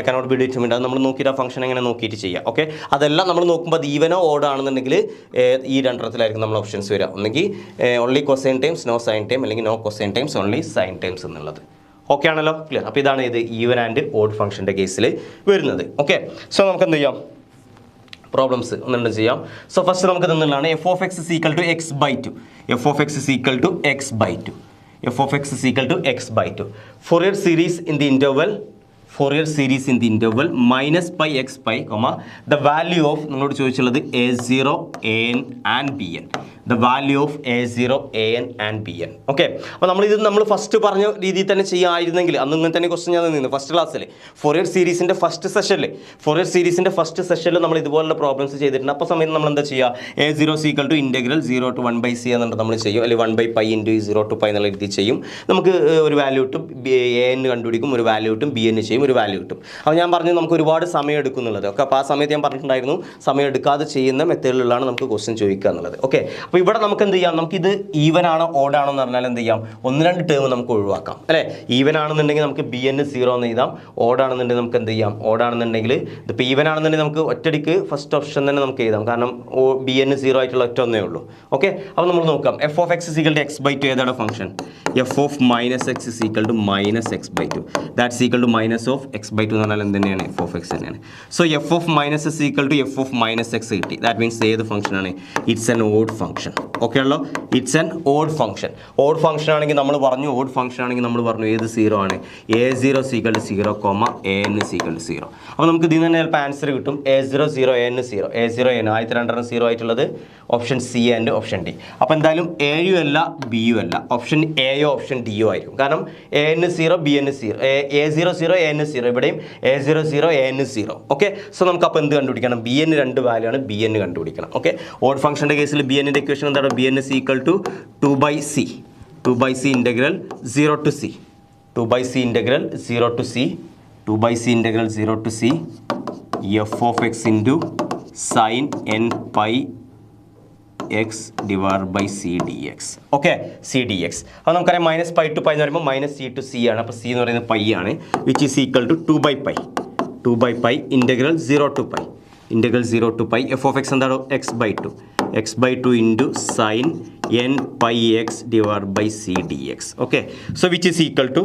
കനോട്ട് ബി ഡിറ്റർമിൻഡ്. അത് നമ്മൾ നോക്കിയിട്ട് ആ ഫംഗ്ഷൻ എങ്ങനെ നോക്കിയിട്ട് ചെയ്യാം. ഓക്കെ, അതെല്ലാം നമ്മൾ നോക്കുമ്പോൾ അത് ഈവനോ ഓടാണെന്നുണ്ടെങ്കിൽ ഈ രണ്ടെണ്ണത്തിലായിരിക്കും നമ്മൾ ഓപ്ഷൻസ് വരിക. ഒന്നെങ്കിൽ only cosine times no sine time, അല്ലെങ്കിൽ no cosine times only sine times എന്നുള്ളത്. ഓക്കെ ആണല്ലോ? ക്ലിയർ? അപ്പോൾ ഇതാണ് ഇത് ഈവൻ ആൻഡ് ഓഡ് ഫംഗ്ഷൻ്റെ കേസിൽ വരുന്നത്. ഓക്കെ, സോ നമുക്ക് എന്ത് ചെയ്യാം? പ്രോബ്ലംസ് ഒന്നുണ്ട് ചെയ്യാം. സോ ഫസ്റ്റ് നമുക്ക് തന്നുള്ളതാണ് f of x equal to x by two. F of x equal to x by two. F of x equal to x by two. Fourier series in the interval minus pi x pi, the value of നിങ്ങളോട് ചോദിച്ചുള്ളത് A0, AN and BN. The value of A0, AN and BN. Okay, അപ്പോൾ നമ്മൾ ഫസ്റ്റ് പറഞ്ഞ രീതിയിൽ തന്നെ ചെയ്യാമായിരുന്നെങ്കിൽ അന്ന് ഇങ്ങനെ തന്നെ ക്വസ്റ്റൻ ഞാൻ നിന്നു ഫസ്റ്റ് ക്ലാസ്സിൽ. Fourier സീരീസിൻ്റെ ഫസ്റ്റ് സെഷനിൽ നമ്മൾ ഇതുപോലുള്ള പ്രോബ്ലംസ് ചെയ്തിട്ടുണ്ട്. അപ്പോൾ സമയത്ത് നമ്മൾ എന്താ ചെയ്യുക? A0 equal to integral 0 to 1/c എന്നുള്ളത് നമ്മൾ ചെയ്യും, അല്ലെങ്കിൽ 1/π ഇൻറ്റു 0 to π എന്നുള്ള രീതിയിൽ ചെയ്യും. നമുക്ക് ഒരു വാല്യൂ കിട്ടും, AN കണ്ടുപിടിക്കും, ഒരു വാല്യൂ കിട്ടും, BN ചെയ്യും, ഒരു വാല്യൂ കിട്ടും. അപ്പോൾ ഞാൻ പറഞ്ഞു നമുക്ക് ഒരുപാട് സമയം എടുക്കും എന്നുള്ളത്. ഓക്കെ, അപ്പോൾ ആ സമയത്ത് ഞാൻ പറഞ്ഞിട്ടുണ്ടായിരുന്നു സമയം എടുക്കാതെ ചെയ്യുന്ന മെത്തേഡിലാണ് നമുക്ക് ക്വസ്റ്റൻ ചോദിക്കുക എന്നുള്ളത്. ഓക്കെ, അപ്പോൾ ഇവിടെ നമുക്ക് എന്ത് ചെയ്യാം? നമുക്കിത് ഈവൻ ആണോ ഓഡ് ആണോ എന്ന് പറഞ്ഞാൽ എന്ത് ചെയ്യാം? 1-2 ടേം നമുക്ക് ഒഴിവാക്കാം, അല്ലേ? ഈവൻ ആണെന്നുണ്ടെങ്കിൽ നമുക്ക് BN 0 എന്ന് എഴുതാം. ഓഡ് ആണെന്നുണ്ടെങ്കിൽ നമുക്ക് എന്ത് ചെയ്യാം? ഓഡ് ആണെന്നുണ്ടെങ്കിൽ ഇതിപ്പോൾ ഈവൻ ആണെന്നുണ്ടെങ്കിൽ നമുക്ക് ഒറ്റടിക്ക് ഫസ്റ്റ് ഓപ്ഷൻ തന്നെ നമുക്ക് എഴുതാം, കാരണം BN 0 ആയിട്ടുള്ള ഒറ്റ ഒന്നേ ഉള്ളൂ. ഓക്കെ, അപ്പോൾ നമ്മൾ നോക്കാം. F of x equal to x by two ഏതാണ് function? F of minus x equal to minus x by two. That's equal to minus of x by two എന്ന് പറഞ്ഞാൽ എന്ത് തന്നെയാണ്? എഫ് ഓഫ് എക്സ് തന്നെയാണ്. So f of minus x equal to f of minus x കിട്ടി. ദാറ്റ് മീൻസ് ഏത് ഫംഗ്ഷനാണ്? It's an odd function. Okay ആണല്ലോ? It's an odd function. Odd function ആണെങ്കിൽ നമ്മൾ പറഞ്ഞു ഏത് 0 ആണ്? A0 equal to 0, AN equal to 0. അപ്പോൾ നമുക്ക് ഇതിൽ നിന്ന് തന്നെ ചിലപ്പോൾ ആൻസർ കിട്ടും. A0 0, AN 0. A0 AN ആദ്യത്തെ രണ്ടെണ്ണം 0 ആയിട്ടുള്ളത് option C and option D. അപ്പോൾ എന്തായാലും എയും അല്ല ബിയും അല്ല, ഓപ്ഷൻ എയോ ഓപ്ഷൻ ഡിയോ ആയിരിക്കും. കാരണം AN 0, BN 0, A0 0, AN 0. ഇവിടെയും A0 0, AN 0. ഓക്കെ, സോ നമുക്ക് അപ്പോൾ എന്ത് കണ്ടുപിടിക്കണം? BN 2 വാല്യൂ ആണ്, BN കണ്ടുപിടിക്കണം. ഓക്കെ, ഓഡ് ഫംഗ്ഷൻ്റെ കേസിൽ BN-ൻ്റെ ഇക്വേഷൻ എന്താണ്? BN is equal to 2/c integral 0 to c. 2/c integral 0 to c. 2/c integral 0 to c f of x into sin n pi x divided by c dx. Okay, c dx. അപ്പോൾ നമുക്കറിയാം മൈനസ് പൈ ടു പൈ എന്ന് പറയുമ്പോൾ മൈനസ് c to c ആണ്. അപ്പോൾ c എന്ന് പറയുന്നത് പൈ ആണ്, which is equal to 2/π integral 0 to π. Integral 0 to π. f of x എന്താണ്? x by 2. x by 2 into sin n pi x divided by c dx. Okay, so which is equal to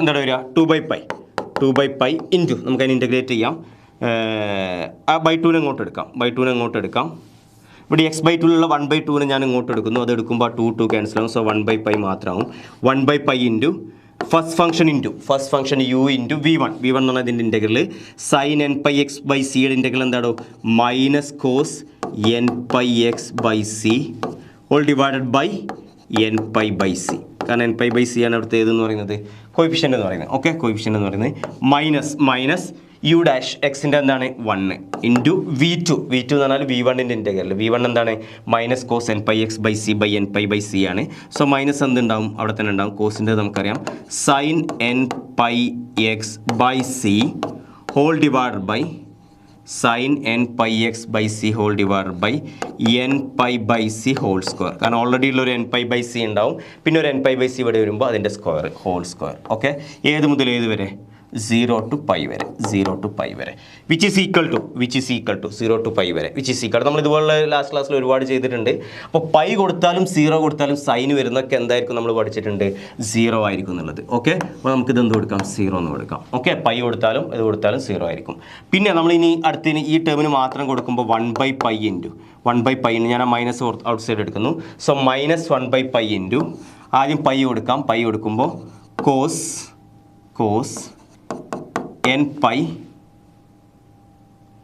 എന്താണ് വരിക 2 by pi into നമുക്ക് അതിനെ ഇൻറ്റഗ്രേറ്റ് ചെയ്യാം. ആ ബൈ ടൂനെ അങ്ങോട്ട് എടുക്കാം. ഇവിടെ എക്സ് ബൈ ടൂലുള്ള 1/2 ഞാൻ ഇങ്ങോട്ട് എടുക്കുന്നു. അത് എടുക്കുമ്പോൾ 2 ക്യാൻസൽ ആകും. സോ 1 by pi മാത്രമാവും. 1 by pi into first function u into v1 എന്ന് പറഞ്ഞാൽ ഇതിൻ്റെ integral sine n pi x by സിയുടെ ഇൻറ്റഗ്രൽ എന്താണോ minus cos n pi x by c whole divided by n pi by c. കാരണം എൻ പൈ ബൈ സി ആണ് അവിടുത്തെ ഏതെന്ന് പറയുന്നത് കോയിഫിഷ്യൻ്റ് എന്ന് പറയുന്നത്. ഓക്കെ, കോയിഫിഷ്യൻ്റ് എന്ന് പറയുന്നത് മൈനസ് യു ഡാഷ് എക്സിൻ്റെ എന്താണ് 1 ഇൻറ്റു v2 എന്ന് പറഞ്ഞാൽ v1ൻ്റെ ഇൻറ്റഗ്രൽ. v1 എന്താണ് minus cos n pi x by c by n pi by c ആണ്. സോ മൈനസ് എന്തുണ്ടാവും അവിടെ തന്നെ ഉണ്ടാവും. കോസിൻ്റെ നമുക്കറിയാം sine n pi x by c whole divided by sine n pi x by c whole divided by n pi by c whole square. കാരണം ഓൾറെഡി ഉള്ളൊരു എൻ പൈ ബൈ സി ഉണ്ടാവും. പിന്നെ ഒരു എൻ പൈ ബൈ സി ഇവിടെ വരുമ്പോൾ അതിൻ്റെ സ്ക്വയർ ഹോൾ സ്ക്വയർ. ഓക്കെ, ഏത് മുതൽ ഏത് വരെ 0 to pi വരെ which is equal to 0 to pi വരെ വിച്ച് ഈസ് ഈക്വൽ. നമ്മൾ ഇതുപോലെ ലാസ്റ്റ് ക്ലാസ്സിൽ ഒരുപാട് ചെയ്തിട്ടുണ്ട്. അപ്പോൾ പൈ കൊടുത്താലും 0 കൊടുത്താലും സൈൻ വരുന്നൊക്കെ എന്തായിരിക്കും നമ്മൾ പഠിച്ചിട്ടുണ്ട് 0 ആയിരിക്കും എന്നുള്ളത്. ഓക്കെ, അപ്പോൾ നമുക്കിത് എന്ത് കൊടുക്കാം 0 എന്ന് കൊടുക്കാം. ഓക്കെ, പൈ കൊടുത്താലും ഇത് കൊടുത്താലും 0 ആയിരിക്കും. പിന്നെ നമ്മൾ ഇനി അടുത്തിന് ഈ ടേമിന് മാത്രം കൊടുക്കുമ്പോൾ 1 by pi into 1 by pi ഞാൻ ആ മൈനസ് ഔട്ട് സൈഡ് എടുക്കുന്നു. So minus 1 by pi into ആദ്യം പൈ കൊടുക്കാം. പൈ കൊടുക്കുമ്പോൾ കോസ് എൻ പൈ.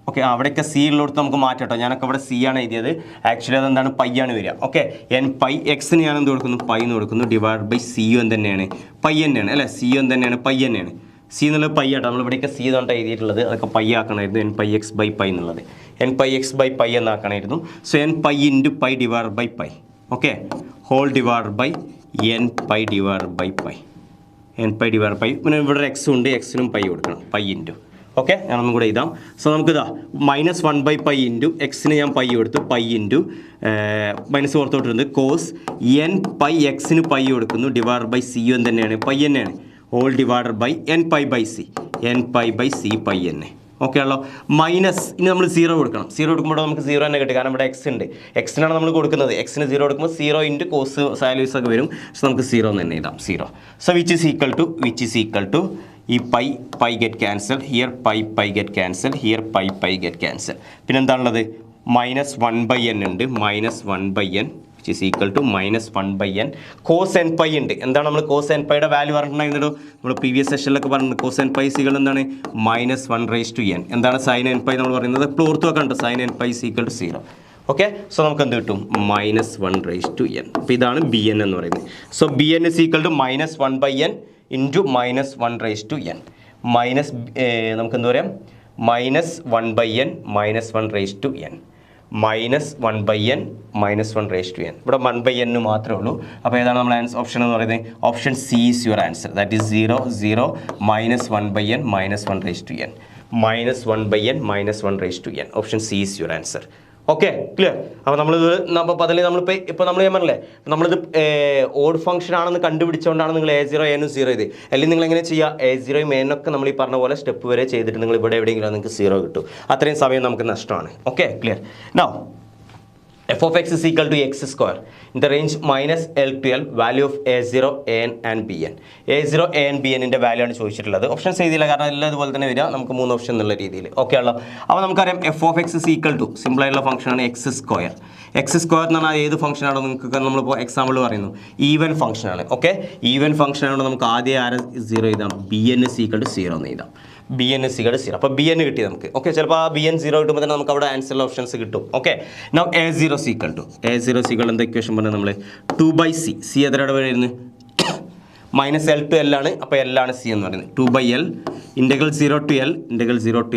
ഓക്കെ, അവിടെയൊക്കെ സി ഉള്ളിടത്ത് നമുക്ക് മാറ്റാം കേട്ടോ. ഞാനൊക്കെ അവിടെ സി ആണ് എഴുതിയത്. ആക്ച്വലി അതെന്താണ് പൈ ആണ് വരിക. ഓക്കെ, എൻ പൈ എക്സിന് ഞാൻ എന്ത് കൊടുക്കുന്നു പൈ എന്ന് കൊടുക്കുന്നു ഡിവൈഡ് ബൈ സി യു തന്നെയാണ് പൈ തന്നെയാണ് അല്ലേ. സി യു തന്നെയാണ് പൈ തന്നെയാണ്. സി എന്നുള്ളത് പൈ ആട്ടോ. നമ്മൾ ഇവിടെയൊക്കെ സി എന്നുകൊണ്ട് എഴുതിയിട്ടുള്ളത് അതൊക്കെ പൈ ആക്കണമായിരുന്നു. N pi x by pi എന്നുള്ളത് n pi x by pi എന്നാക്കണമായിരുന്നു. So n pi into pi divide by pi. Okay, whole divide by n pi divide by pi. N pi divide pi. പിന്നെ ഇവിടെ എക്സും ഉണ്ട്, എക്സിനും പൈ കൊടുക്കണം പൈ ഇൻറ്റു. ഓക്കെ, ഞാനൊന്നും കൂടെ എഴുതാം. സോ നമുക്കിതാ മൈനസ് 1 by pi ഇൻറ്റു എക്സിന് ഞാൻ പൈ കൊടുത്തു പൈ ഇൻറ്റു മൈനസ് പുറത്തോട്ടുണ്ട് കോസ് എൻ പൈ എക്സിന് പൈ കൊടുക്കുന്നു ഡിവൈഡ് ബൈ സി യു തന്നെയാണ് പൈ തന്നെയാണ് whole divide by n pi by c pi തന്നെ. ഓക്കെ ആണല്ലോ. മൈനസ് ഇനി നമ്മൾ 0 കൊടുക്കണം. 0 കൊടുക്കുമ്പോൾ നമുക്ക് 0 തന്നെ കിട്ടും. കാരണം ഇവിടെ എക്സ് ഉണ്ട്, എക്സിനാണ് നമ്മൾ കൊടുക്കുന്നത്. എക്സിന് 0 കൊടുക്കുമ്പോൾ 0 ഇൻറ്റു കോസ് സാലൂസ് ഒക്കെ വരും. സോ നമുക്ക് 0 എന്ന് തന്നെ എഴുതാം 0. So which is equal to ഈ pi get cancel here pi get cancel here pi get cancel. പിന്നെ എന്താണുള്ളത് മൈനസ് 1 by n ഉണ്ട് minus 1 by n which is equal to minus 1 by n cos n pi ഉണ്ട്. എന്താണ് നമ്മൾ cos n pi യുടെ വാല്യൂ പറഞ്ഞിട്ടുണ്ടായിരുന്നല്ലോ. നമ്മൾ പ്രീവിയസ് സെഷനിലൊക്കെ പറഞ്ഞിട്ടുണ്ട് cos n pi സികൾ എന്താണ് -1/n. എന്താണ് sin n pi നമ്മൾ പറയുന്നത് ഇപ്പോൾ ഓർത്ത് വെക്കണ്ട. sin n pi is equal to 0. Okay, so നമുക്ക് എന്ത് കിട്ടും -1/n. അപ്പോൾ ഇതാണ് ബി എൻ എന്ന് പറയുന്നത്. So b n is equal to -1 by n ഇൻറ്റു -1/n മൈനസ് നമുക്ക് എന്താ പറയാം -1 by n -1/n -1 by n -1/n. ഇവിടെ 1 by n മാത്രമേ ഉള്ളൂ. അപ്പോൾ ഏതാണ് നമ്മുടെ ഓപ്ഷൻ എന്ന് പറയുന്നത്? Option C is your answer. That is 0 0 -1 by n -1/n -1 by n -1/n. Option C is your answer. Okay, clear. അപ്പോൾ നമ്മളിപ്പോൾ അതിൽ ഇപ്പോൾ നമ്മൾ ഞാൻ പറഞ്ഞില്ലേ നമ്മളിത് ഓഡ് ഫംഗ്ഷൻ ആണെന്ന് കണ്ടുപിടിച്ചുകൊണ്ടാണ് നിങ്ങൾ A0 A0 ചെയ്ത്. അല്ലെങ്കിൽ നിങ്ങൾ എങ്ങനെ ചെയ്യുക A0 A നമ്മൾ ഈ പറഞ്ഞ പോലെ സ്റ്റെപ്പ് വരെ ചെയ്തിട്ട് നിങ്ങൾ ഇവിടെ എവിടെയെങ്കിലും നിങ്ങൾക്ക് 0 കിട്ടും. അത്രയും സമയം നമുക്ക് നഷ്ടമാണ്. Okay, clear. Now f of x is equal to x square in the range -L to L value of A0 an and Bn. A0 an Bn ന്റെ വാല്യൂ ആണ് ചോദിച്ചിട്ടുള്ളത്. ഓപ്ഷൻസ് എഴുതിയില്ല കാരണം എല്ലാം ഇതുപോലെ തന്നെ വരിക. നമുക്ക് 3 ഓപ്ഷൻ എന്നുള്ള രീതിയിൽ. ഓക്കെ ആണല്ലോ. അപ്പോൾ നമുക്കറിയാം f of x is equal to simple ആയിട്ടുള്ള ഫംഗ്ഷനാണ് x സ്ക്വയർ. എക്സ് സ്ക്വയർ എന്ന് പറഞ്ഞാൽ ഏത് ഫംഗ്ഷൻ ആണോ നിങ്ങൾക്ക് നമ്മളിപ്പോൾ എക്സാമ്പിൾ പറയുന്നു ഈവൻ ഫംഗ്ഷൻ ആണ്. ഓക്കെ, ഈവൻ ഫംഗ്ഷൻ ആണോ നമുക്ക് ആദ്യം ആരെ 0 എഴുതാം Bn is equal to 0 എന്ന് എഴുതാം. Bn is equal to 0. അപ്പോൾ Bn കിട്ടി നമുക്ക്. ഓക്കെ, ചിലപ്പോൾ ആ Bn 0 കിട്ടുമ്പോൾ തന്നെ നമുക്ക് അവിടെ ആൻസറിൽ ഓപ്ഷൻസ് കിട്ടും. Okay, now A0 is equal to എന്താ ഇക്വേഷൻ പറഞ്ഞാൽ നമ്മൾ 2 by c. c എത്രയുടെ വരുന്നത് -L to L ആണ്. അപ്പോൾ L ആണ് c എന്ന് പറയുന്നത്. 2 by L integral 0 to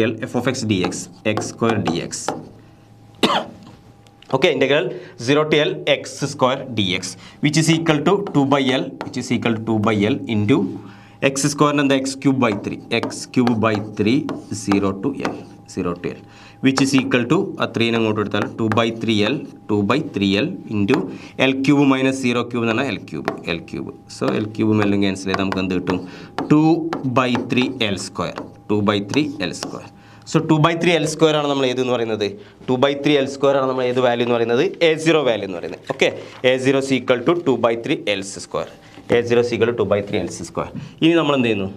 L f of x dx x square dx. Okay, integral 0 to L x square dx which is equal to 2 by L into x square and the x cube by 3 0 to L which is equal to ആ 3 അങ്ങോട്ട് എടുത്താൽ 2/3L into L cube minus 0 cube എന്ന് പറഞ്ഞാൽ എൽ ക്യൂബ്. സോ എൽ ക്യൂബും എല്ലാം ക്യാൻസൽ ചെയ്ത് നമുക്ക് എന്ത് കിട്ടും? 2/3L². സോ 2/3L² ആണ് നമ്മൾ ഏതെന്ന് പറയുന്നത്? 2/3L² ആണ് നമ്മൾ ഏത് വാല്യൂ എന്ന് പറയുന്നത്? A0 വാല്യൂ എന്ന് പറയുന്നത്. Okay, A0 is equal to 2/3L². A0 is equal to 2/3L². ഇനി നമ്മൾ എന്ത് ചെയ്യുന്നു?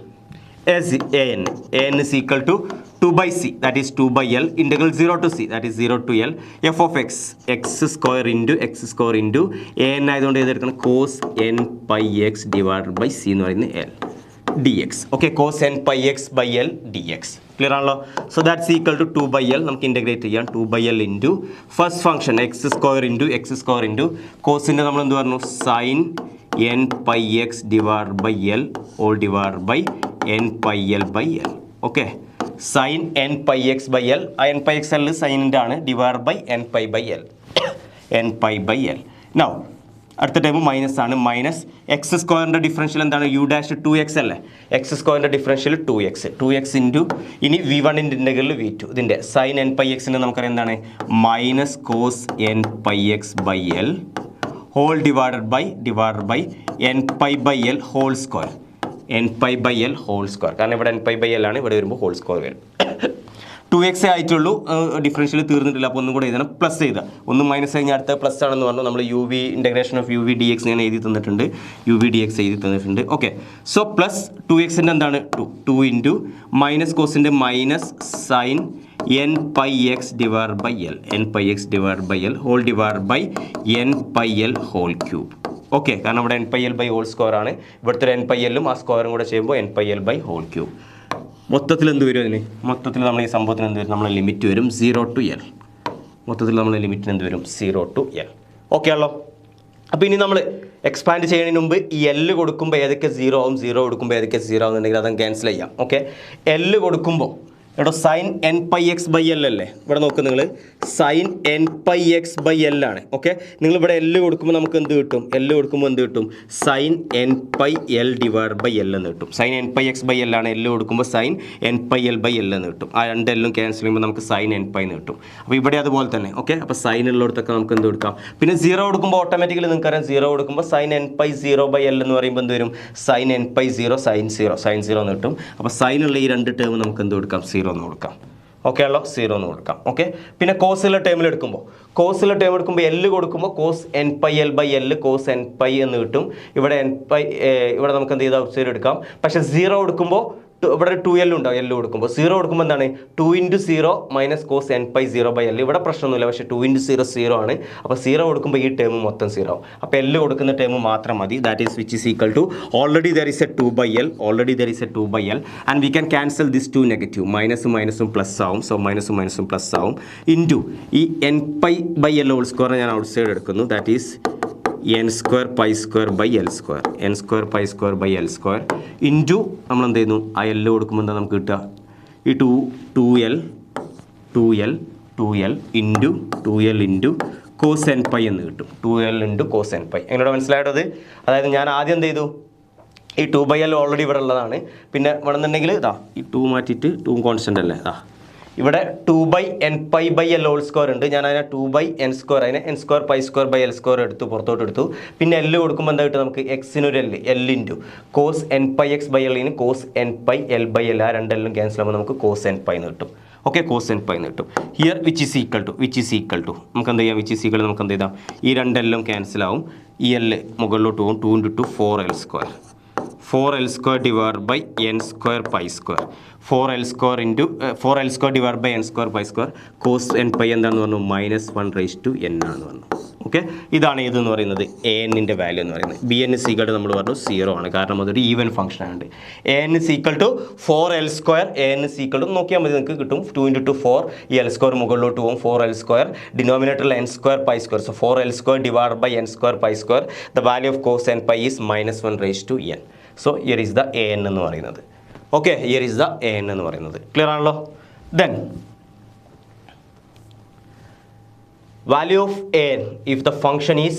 an is equal to 2/c, that is 2/L, integral 0 to c, that is 0 to L, f of x² into an ആയതുകൊണ്ട് ഏതെടുക്കണം? cos n pi x divided by c എന്ന് പറയുന്നത് L dx. Okay, cos n pi x by L dx. Clear ആണല്ലോ? So that's equal to 2/L. നമുക്ക് ഇൻ്റഗ്രേറ്റ് ചെയ്യാം. 2/L into first function x² into കോസിൻ്റെ നമ്മൾ എന്ത് പറഞ്ഞു? sin n pi x divided by L all divided by n pi L by L. Okay, sin n pi x by L, n pi x L സൈനിൻ്റെ ആണ്, divide by n pi by L. Now അടുത്ത ടൈം മൈനസ് ആണ്. മൈനസ് x² ഡിഫറൻഷ്യൽ എന്താണ്? u ഡാഷ് 2x അല്ലേ? x² ഡിഫറൻഷ്യൽ 2x ഇൻറ്റു ഇനി v1 ഇൻ്റഗ്രൽ v2. ഇതിൻ്റെ sin n pi x നമുക്കറിയാം എന്താണ്? Minus cos n pi x by L whole divided by n pi by L whole square. കാരണം ഇവിടെ n pi by L ആണ്, ഇവിടെ വരുമ്പോൾ ഹോൾ സ്ക്വയർ വരും. 2x ആയിട്ടുള്ളൂ, ഡിഫറൻഷ്യൽ തീർന്നിട്ടില്ല. അപ്പോൾ ഒന്നും കൂടെ എഴുതണം. പ്ലസ് ചെയ്താൽ ഒന്ന് മൈനസ് കഴിഞ്ഞാൽ അടുത്ത പ്ലസ് ആണെന്ന് പറഞ്ഞു. നമ്മൾ ഇൻ്റഗ്രേഷൻ ഓഫ് UV dx ഞാൻ എഴുതി തന്നിട്ടുണ്ട്. UV dx എഴുതി തന്നിട്ടുണ്ട്. ഓക്കെ, സോ പ്ലസ് 2x എന്താണ്? 2 ഇൻറ്റു മൈനസ് കോസിൻ്റെ minus sine n pi x divided by L whole divide by n pi L whole cube. Okay, കാരണം ഇവിടെ n pi L by whole square ആണ്. ഇവിടുത്തെ n pi L ആ സ്ക്വയറും കൂടെ ചെയ്യുമ്പോൾ n pi L by whole cube. മൊത്തത്തിൽ എന്ത് വരും അതിന്? മൊത്തത്തിൽ നമ്മൾ ഈ സംഭവത്തിന് എന്ത് വരും? നമ്മളെ ലിമിറ്റ് വരും 0 to L. മൊത്തത്തിൽ നമ്മളെ ലിമിറ്റിന് എന്ത് വരും? 0 to L. ഓക്കെ ആണല്ലോ? അപ്പോൾ ഇനി നമ്മൾ എക്സ്പാൻഡ് ചെയ്യുന്നതിന് മുമ്പ് ഈ L കൊടുക്കുമ്പോൾ ഏതൊക്കെ 0 ആവും, 0 കൊടുക്കുമ്പോൾ ഏതൊക്കെ 0 ആവുന്നുണ്ടെങ്കിൽ അതങ്ങ് ക്യാൻസൽ ചെയ്യാം. ഓക്കെ, L കൊടുക്കുമ്പോൾ ഇവിടെ sine n pi x by L അല്ലേ? ഇവിടെ നോക്ക് നിങ്ങൾ, sine n pi x by L ആണ്. ഓക്കെ, നിങ്ങളിവിടെ L കൊടുക്കുമ്പോൾ നമുക്ക് എന്ത് കിട്ടും? Sine n pi L divide by L എന്ന് കിട്ടും. Sine n pi x by L ആണ്. L കൊടുക്കുമ്പോൾ sine n pi L by L എന്ന് കിട്ടും. ആ രണ്ട് എല്ലും ക്യാൻസൽ ചെയ്യുമ്പോൾ നമുക്ക് സൈൻ n pi എന്ന് കിട്ടും. അപ്പോൾ ഇവിടെ അതുപോലെ തന്നെ. ഓക്കെ, അപ്പോൾ സൈൻ ഉള്ളിടത്തൊക്കെ നമുക്ക് എന്ത് കൊടുക്കാം? പിന്നെ 0 കൊടുക്കുമ്പോൾ ഓട്ടോമാറ്റിക്കലി നിങ്ങൾക്കറിയാം 0 കൊടുക്കുമ്പോൾ sine n pi 0 by L എന്ന് പറയുമ്പോൾ എന്ത് വരും? സൈൻ n pi 0 സൈൻ 0 എന്ന് കിട്ടും. അപ്പോൾ സൈനുള്ള ഈ രണ്ട് ടേം നമുക്ക് എന്ത് കൊടുക്കാം? 0 എന്ന് കൊടുക്കാം. ഓക്കെ ആണല്ലോ? 0 എന്ന് കൊടുക്കാം. ഓക്കെ, പിന്നെ കോസുള്ള ടേമിൽ എടുക്കുമ്പോൾ L കൊടുക്കുമ്പോൾ cos n pi L by L cos n pi എന്ന് കിട്ടും. ഇവിടെ ഇവിടെ നമുക്ക് എന്ത് ചെയ്താൽ ഔട്ട്സൈഡ് എടുക്കാം. പക്ഷേ 0 കൊടുക്കുമ്പോൾ ഇവിടെ 2L ഉണ്ടാവും. L കൊടുക്കുമ്പോൾ 0 കൊടുക്കുമ്പോൾ എന്താണ്? 2 into 0 minus cos n pi 0 by L. ഇവിടെ പ്രശ്നമൊന്നുമില്ല, പക്ഷേ 2 ഇൻറ്റു 0 ആണ്. അപ്പോൾ 0 കൊടുക്കുമ്പോൾ ഈ ടേം മൊത്തം 0 ആവും. അപ്പോൾ L കൊടുക്കുന്ന ടേം മാത്രം മതി. That is which is equal to already there is a 2/L and we can cancel this 2 negative. മൈനസും പ്ലസ് ആവും. സോ മൈനസും പ്ലസ് ആവും ഇൻറ്റു ഈ n pi by L whole square ഞാൻ ഔട്ട് സൈഡ് എടുക്കുന്നു. That is n² pi² by L². n² pi² by L² into നമ്മൾ എന്ത് ചെയ്യുന്നു? ആ L കൊടുക്കുമ്പോൾ എന്താ നമുക്ക് കിട്ടുക? ഈ 2L into 2L into cos n pi എന്ന് കിട്ടും. 2L into cos n pi. എങ്ങനെയാണ് മനസ്സിലായത്? അതായത് ഞാൻ ആദ്യം എന്ത് ചെയ്തു? ഈ 2/L ഓൾറെഡി ഇവിടെ ഉള്ളതാണ്. പിന്നെ വേണമെന്നുണ്ടെങ്കിൽ ഇതാ ഈ 2 മാറ്റിയിട്ട് 2 കോൺസ്റ്റൻ്റ് അല്ലേ? ഇവിടെ 2/n pi by L whole square ഉണ്ട്. ഞാൻ അതിനെ 2/n², അതിനെ n² pi² by L² എടുത്തു, പുറത്തോട്ട് എടുത്തു. പിന്നെ L കൊടുക്കുമ്പോൾ എന്താ കിട്ടും? നമുക്ക് എക്സിനൊരു L into cos n pi x by L ന് cos n pi L by L. ആ രണ്ടെല്ലാം ക്യാൻസൽ ആകുമ്പോൾ നമുക്ക് കോസ് n pi എന്ന് കിട്ടും. ഓക്കെ, കോസ് n pi എന്ന് കിട്ടും. Here which is equal to നമുക്ക് എന്ത് ചെയ്യാം? വിച്ച് ഈസ് ഈക്വൽ നമുക്ക് എന്ത് ചെയ്താം? ഈ രണ്ടെല്ലാം ക്യാൻസൽ ആവും. ഈ L മുകളിലോട്ട് പോകും. 2 into 2 4L² divided by n² pi². 4L² divided by n² pi². cos n pi എന്താണെന്ന് പറഞ്ഞു? -1/n ആണെന്ന് പറഞ്ഞു. ഓക്കെ, ഇതാണ് ഇതെന്ന് പറയുന്നത് an-ൻ്റെ വാല്യൂ എന്ന് പറയുന്നത്. bn is equal to നമ്മൾ പറഞ്ഞു 0 ആണ്, കാരണം അതൊരു ഈവൻ ഫംഗ്ഷൻ ആണ്. an is equal to 4L². an is equal to നോക്കിയാൽ മതി, നിങ്ങൾക്ക് കിട്ടും 2 ഇൻറ്റു 2 4. ഈ L² മുകളിലോട്ട് പോകും. 4L², ഡിനോമിനേറ്ററിൽ n² pi². So 4L² divided by n² pi². The value of cos n pi is -1/n. So here is the an എന്ന് പറയുന്നത്. Okay, here is the an എന്ന് പറയുന്നത്. ക്ലിയർ ആണല്ലോ? Then value of an if the function is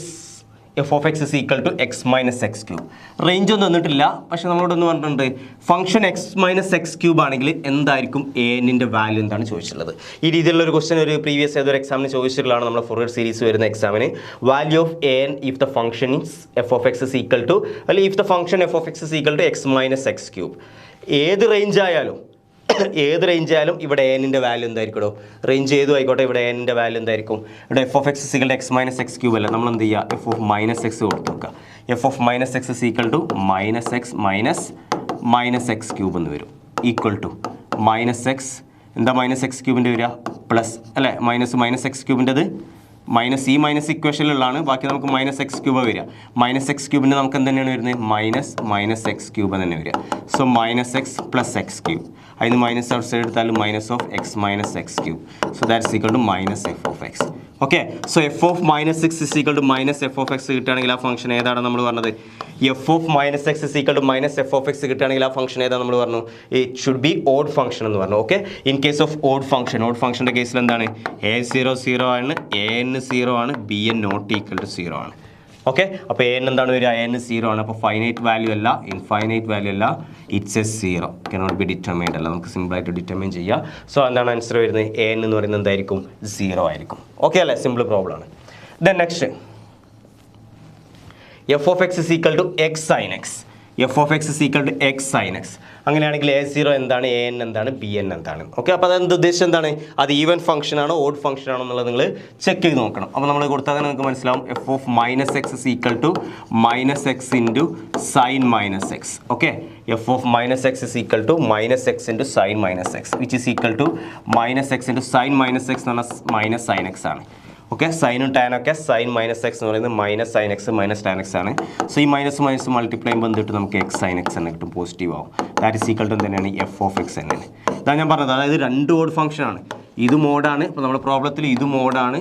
f of x is equal to x minus x cube. Range ഒന്നും തന്നിട്ടില്ല, പക്ഷേ നമ്മളോടൊന്ന് പറഞ്ഞിട്ടുണ്ട് function x minus x cube ആണെങ്കിൽ എന്തായിരിക്കും എ എന്നിൻ്റെ വാല്യൂ എന്താണ് ചോദിച്ചിട്ടുള്ളത്. ഈ രീതിയിലുള്ള ഒരു ക്വസ്റ്റൻ ഒരു പ്രീവിയസ് ഏതൊരു എക്സാമിന് ചോദിച്ചിട്ടുള്ളതാണ് നമ്മുടെ ഫോറിയർ സീരീസ് വരുന്ന എക്സാമിന്. Value of a n if the function is f of x is equal to അല്ലെങ്കിൽ if the function f of x is equal to x minus x cube. ഏത് റേഞ്ച് ആയാലും ഇവിടെ എന്നിൻ്റെ വാല്യൂ എന്തായിരിക്കും? റേഞ്ച് ഏതും ആയിക്കോട്ടെ, ഇവിടെ എന്നിൻ്റെ വാല്യൂ എന്തായിരിക്കും? ഇവിടെ f of x equal to x minus x cube അല്ല, നമ്മൾ എന്ത് ചെയ്യുക? എഫ് ഓഫ് മൈനസ് എക്സ് കൊടുത്തു നോക്കുക. F of minus x equal to minus x minus x cube എന്ന് വരും. ഈക്വൽ ടു മൈനസ് എക്സ്, എന്താ മൈനസ് എക്സ് ക്യൂബിൻ്റെ വരിക? പ്ലസ് അല്ലേ, മൈനസ് എക്സ് ക്യൂബിൻ്റെത് മൈനസ് ഈ മൈനസ് ഇക്വേഷനിലുള്ളതാണ്, ബാക്കി നമുക്ക് മൈനസ് എക്സ് ക്യൂബ് വരിക. മൈനസ് എക്സ് ക്യൂബിൻ്റെ നമുക്ക് എന്ത് തന്നെയാണ് വരുന്നത്? മൈനസ് എക്സ് ക്യൂബ് തന്നെ വരിക. So minus x plus x cube, അതിന് മൈനസ് ഔട്ട് സൈഡ് എടുത്താലും minus of x minus x cube. So that's equal to minus f of x. Okay, so f of minus x is equal to minus f of x കിട്ടുകയാണെങ്കിൽ ആ ഫംഗ്ഷൻ ഏതാണ് നമ്മൾ പറഞ്ഞത്? F of minus x is equal to minus f of x കിട്ടുകയാണെങ്കിൽ ആ ഫംഗ്ഷൻ ഏതാണ് നമ്മൾ പറഞ്ഞു? It should be odd function എന്ന് പറഞ്ഞു. Okay, in case of odd ഫംഗ്ഷൻ്റെ കേസിൽ എന്താണ്? എ 0 0 ആണ്, എ എൻ 0 ആണ്, b n not equal to 0 ആണ്. ഓക്കെ, അപ്പോൾ എ എൻ എന്താണ് വരിക? എ എൻ 0 ആണ്. അപ്പോൾ ഫൈനൈറ്റ് വാല്യൂ അല്ല, ഇൻഫൈനൈറ്റ് വാല്യൂ അല്ല, it's A 0, cannot be determined അല്ല, നമുക്ക് സിമ്പിളായിട്ട് ഡിറ്റർമൈൻ ചെയ്യാം. സോ എന്താണ് ആൻസർ വരുന്നത്? എ എൻ എന്ന് പറയുന്നത് എന്തായിരിക്കും? 0 ആയിരിക്കും. ഓക്കെ അല്ലേ, സിമ്പിൾ പ്രോബ്ലം ആണ്. Then next, f of x is equal to x sine x. F of x is equal to x sine x. അങ്ങനെയാണെങ്കിൽ എ 0 എന്താണ്, എ എൻ എന്താണ്, ബി എൻ എന്താണ്? ഓക്കെ, അപ്പോൾ അതെന്ത് ഉദ്ദേശം എന്താണ്? അത് ഈവൻ ഫംഗ്ഷൻ ആണോ ഓഡ് ഫംഗ്ഷൻ ആണോ എന്നുള്ളത് നിങ്ങൾ ചെക്ക് ചെയ്ത് നോക്കണം. അപ്പോൾ നമ്മൾ കൊടുത്താൽ തന്നെ നിങ്ങൾക്ക് മനസ്സിലാവും. F of minus x is equal to minus x into sine minus x. Okay, f of minus x is equal to minus x into sine minus x, which is equal to minus x into sine minus x എന്ന് പറഞ്ഞാൽ മൈനസ് സൈൻ എക്സ് ആണ്. ഓക്കെ, സൈനും ടാനൊക്കെ സൈൻ മൈനസ് എക്സ് എന്ന് പറയുന്നത് minus sine x minus tan x ആണ്. സോ ഈ മൈനസ് മൾട്ടിപ്ലൈ ചെയ്യുമ്പോൾ എന്തിട്ട് നമുക്ക് എക്സ് സൈൻ എക്സ് എന്ന് കിട്ടും, പോസിറ്റീവ് ആവും. ദാറ്റ് ഇസ് ഈക്വൽ ടു തന്നെയാണ് എഫ് ഓഫ് എക്സ് തന്നെയാണ്. ഇതാണ് ഞാൻ പറഞ്ഞത്, അതായത് രണ്ട് ഓഡ് ഫംഗ്ഷൻ ആണ്. ഇത് മോഡാണ്, ഇപ്പോൾ നമ്മുടെ പ്രോബ്ലത്തിൽ ഇത് മോഡാണ്.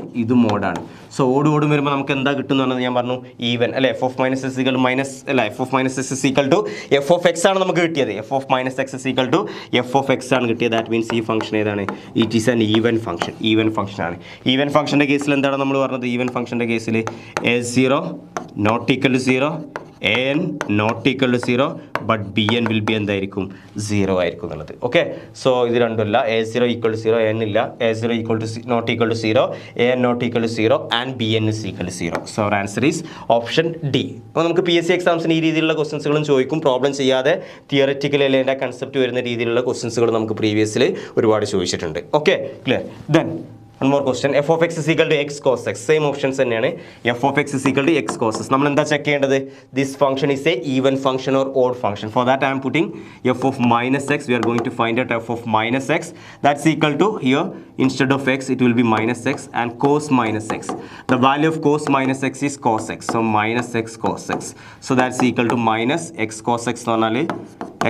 സോ ഓടും വരുമ്പോൾ നമുക്ക് എന്താ കിട്ടുന്നത് ഞാൻ പറഞ്ഞു? ഈവൻ അല്ലെ, f of minus x equal minus അല്ല, f of minus x is equal to f of x ആണ് നമുക്ക് കിട്ടിയത്. F of minus x is equal to f of x ആണ് കിട്ടിയത്. ദാറ്റ് മീൻസ് ഈ ഫംഗ്ഷൻ ഏതാണ്? It is an even function ആണ്. ഈവൻ ഫംഗ്ഷൻ്റെ കേസിൽ എന്താണ് നമ്മൾ പറഞ്ഞത്? ഈവൻ ഫംഗ്ഷൻ്റെ കേസിൽ a 0 not equal to 0, a n not equal to 0, but B N will be എന്തായിരിക്കും? 0 ആയിരിക്കും എന്നുള്ളത്. ഓക്കെ, സോ ഇത് രണ്ടുമല്ല, a 0 equal to 0, a n ഇല്ല, a 0 equal to not equal to 0, a n not equal to 0 and b n is equal to 0. So our answer is option D. അപ്പോൾ നമുക്ക് PSC എക്സാംസിന് ഈ രീതിയിലുള്ള ക്വസ്റ്റൻസുകളും ചോദിക്കും. പ്രോബ്ലം ചെയ്യാതെ തിയററ്റിക്കലി അല്ലെങ്കിൽ അതിൻ്റെ കൺസെപ്റ്റ് വരുന്ന രീതിയിലുള്ള ക്വസ്റ്റൻസുകൾ നമുക്ക് പ്രീവിയസിൽ ഒരുപാട് ചോദിച്ചിട്ടുണ്ട്. Okay, clear. Then one more question, f of x is equal to x cos x. Same options തന്നെയാണ്. f of x is equal to x cos x. നമ്മൾ എന്താ ചെക്ക് ചെയ്യേണ്ടത്? This function is a even function or odd function. For that I am putting f of minus x. We are going to find out f of minus x. That's equal to here, instead of x it will be minus x and cos minus x. The value of cos minus x is cos x. So minus x cos x. So that's equal to minus x cos x എന്ന് പറഞ്ഞാൽ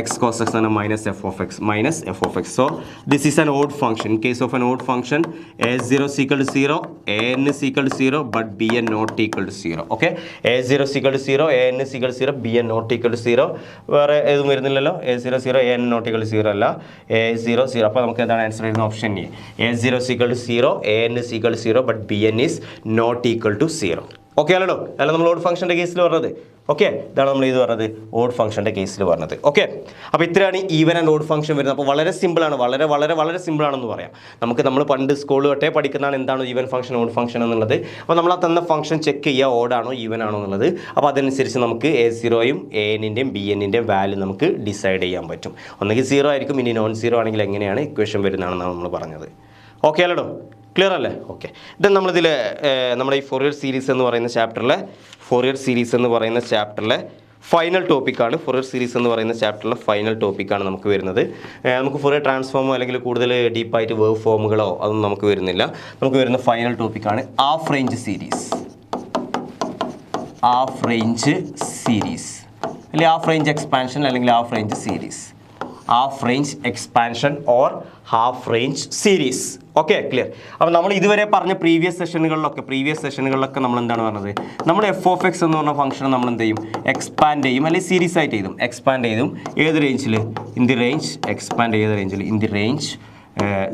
x cos x and minus f of x, minus f of x. So this is an odd function. In case of an odd function, a0 is equal to 0, an is equal to 0, but bn not equal to 0. Okay, a0 is equal to 0, an is equal to 0, bn not equal to 0. വേറെ ഏതും വരുന്നില്ലല്ലോ. a0 0, an not equal to 0 അല്ല, a0 0. അപ്പോൾ നമുക്ക് എന്താണ് ആൻസർ വരുന്നത്? Option A. a0 is equal to 0, an is equal to 0, but bn is not equal to 0. Okay അല്ലല്ലോ, അല്ല നമ്മൾ ഓഡ് ഫംഗ്ഷൻ്റെ കേസിൽ പറഞ്ഞത്. ഓക്കെ, ഇതാണ് നമ്മൾ ഇത് പറഞ്ഞത്, ഓഡ് ഫംഗ്ഷൻ്റെ കേസിൽ പറഞ്ഞത്. ഓക്കെ, അപ്പോൾ ഇത്രയാണ് ഈവൻ ആൻഡ് ഓഡ് ഫംഗ്ഷൻ വരുന്നത്. അപ്പോൾ വളരെ സിമ്പിളാണ്, വളരെ സിമ്പിളാണെന്ന് പറയാം. നമ്മൾ പണ്ട് സ്കൂൾ തൊട്ടേ പഠിക്കുന്നതാണ് എന്താണ് ഈവൻ ഫംഗ്ഷൻ ഓഡ് ഫംഗ്ഷൻ എന്നുള്ളത്. അപ്പോൾ നമ്മൾ ആ തന്ന ഫംഗ്ഷൻ ചെക്ക് ചെയ്യുക, ഓഡാണോ ഈവൻ ആണോ എന്നുള്ളത്. അപ്പോൾ അതനുസരിച്ച് നമുക്ക് a0യും an-ൻ്റെയും bn-ൻ്റെയും വാല്യൂ നമുക്ക് ഡിസൈഡ് ചെയ്യാൻ പറ്റും. ഒന്നെങ്കിൽ 0 ആയിരിക്കും, ഇനി നോൺ 0 ആണെങ്കിൽ എങ്ങനെയാണ് ഇക്വേഷൻ വരുന്നതാണെന്നാണ് നമ്മൾ പറഞ്ഞത്. ഓക്കെ അല്ലടോ, ക്ലിയർ അല്ലേ? ഓക്കെ, ദെൻ നമ്മളിതിൽ നമ്മുടെ ഈ ഫോറിയർ സീരീസ് എന്ന് പറയുന്ന ചാപ്റ്ററിലെ ഫൈനൽ ടോപ്പിക്കാണ്. ഫോറിയർ സീരീസ് എന്ന് പറയുന്ന ചാപ്റ്ററിലെ ഫൈനൽ ടോപ്പിക്കാണ് നമുക്ക് വരുന്നത്. നമുക്ക് ഫോറിയർ ട്രാൻസ്ഫോമോ അല്ലെങ്കിൽ കൂടുതൽ ഡീപ്പായിട്ട് വേവ് ഫോമുകളോ അതൊന്നും നമുക്ക് വരുന്നില്ല. നമുക്ക് വരുന്ന ഫൈനൽ ടോപ്പിക്കാണ് ഹാഫ് റേഞ്ച് സീരീസ് അല്ലെങ്കിൽ ഹാഫ് റേഞ്ച് എക്സ്പാൻഷൻ അല്ലെങ്കിൽ half range series, half range expansion or half range series. Okay, clear. അപ്പോൾ നമ്മൾ ഇതുവരെ പറഞ്ഞ പ്രീവിയസ് സെഷനുകളിലൊക്കെ നമ്മൾ എന്താണ് പറഞ്ഞത്? നമ്മൾ എഫ് ഓഫ് എക്സ് എന്ന് പറഞ്ഞ ഫംഗ്ഷൻ നമ്മൾ എന്ത് ചെയ്യും? എക്സ്പാൻഡ് ചെയ്യും, അല്ലെങ്കിൽ സീരീസ് ആയിട്ട് എക്സ്പാൻഡ് ചെയ്തും. ഏത് റേഞ്ചിൽ? ഇൻ ദി റേഞ്ച് എക്സ്പാൻഡ് ചെയ്ത റേഞ്ചിൽ ഇൻ ദി റേഞ്ച്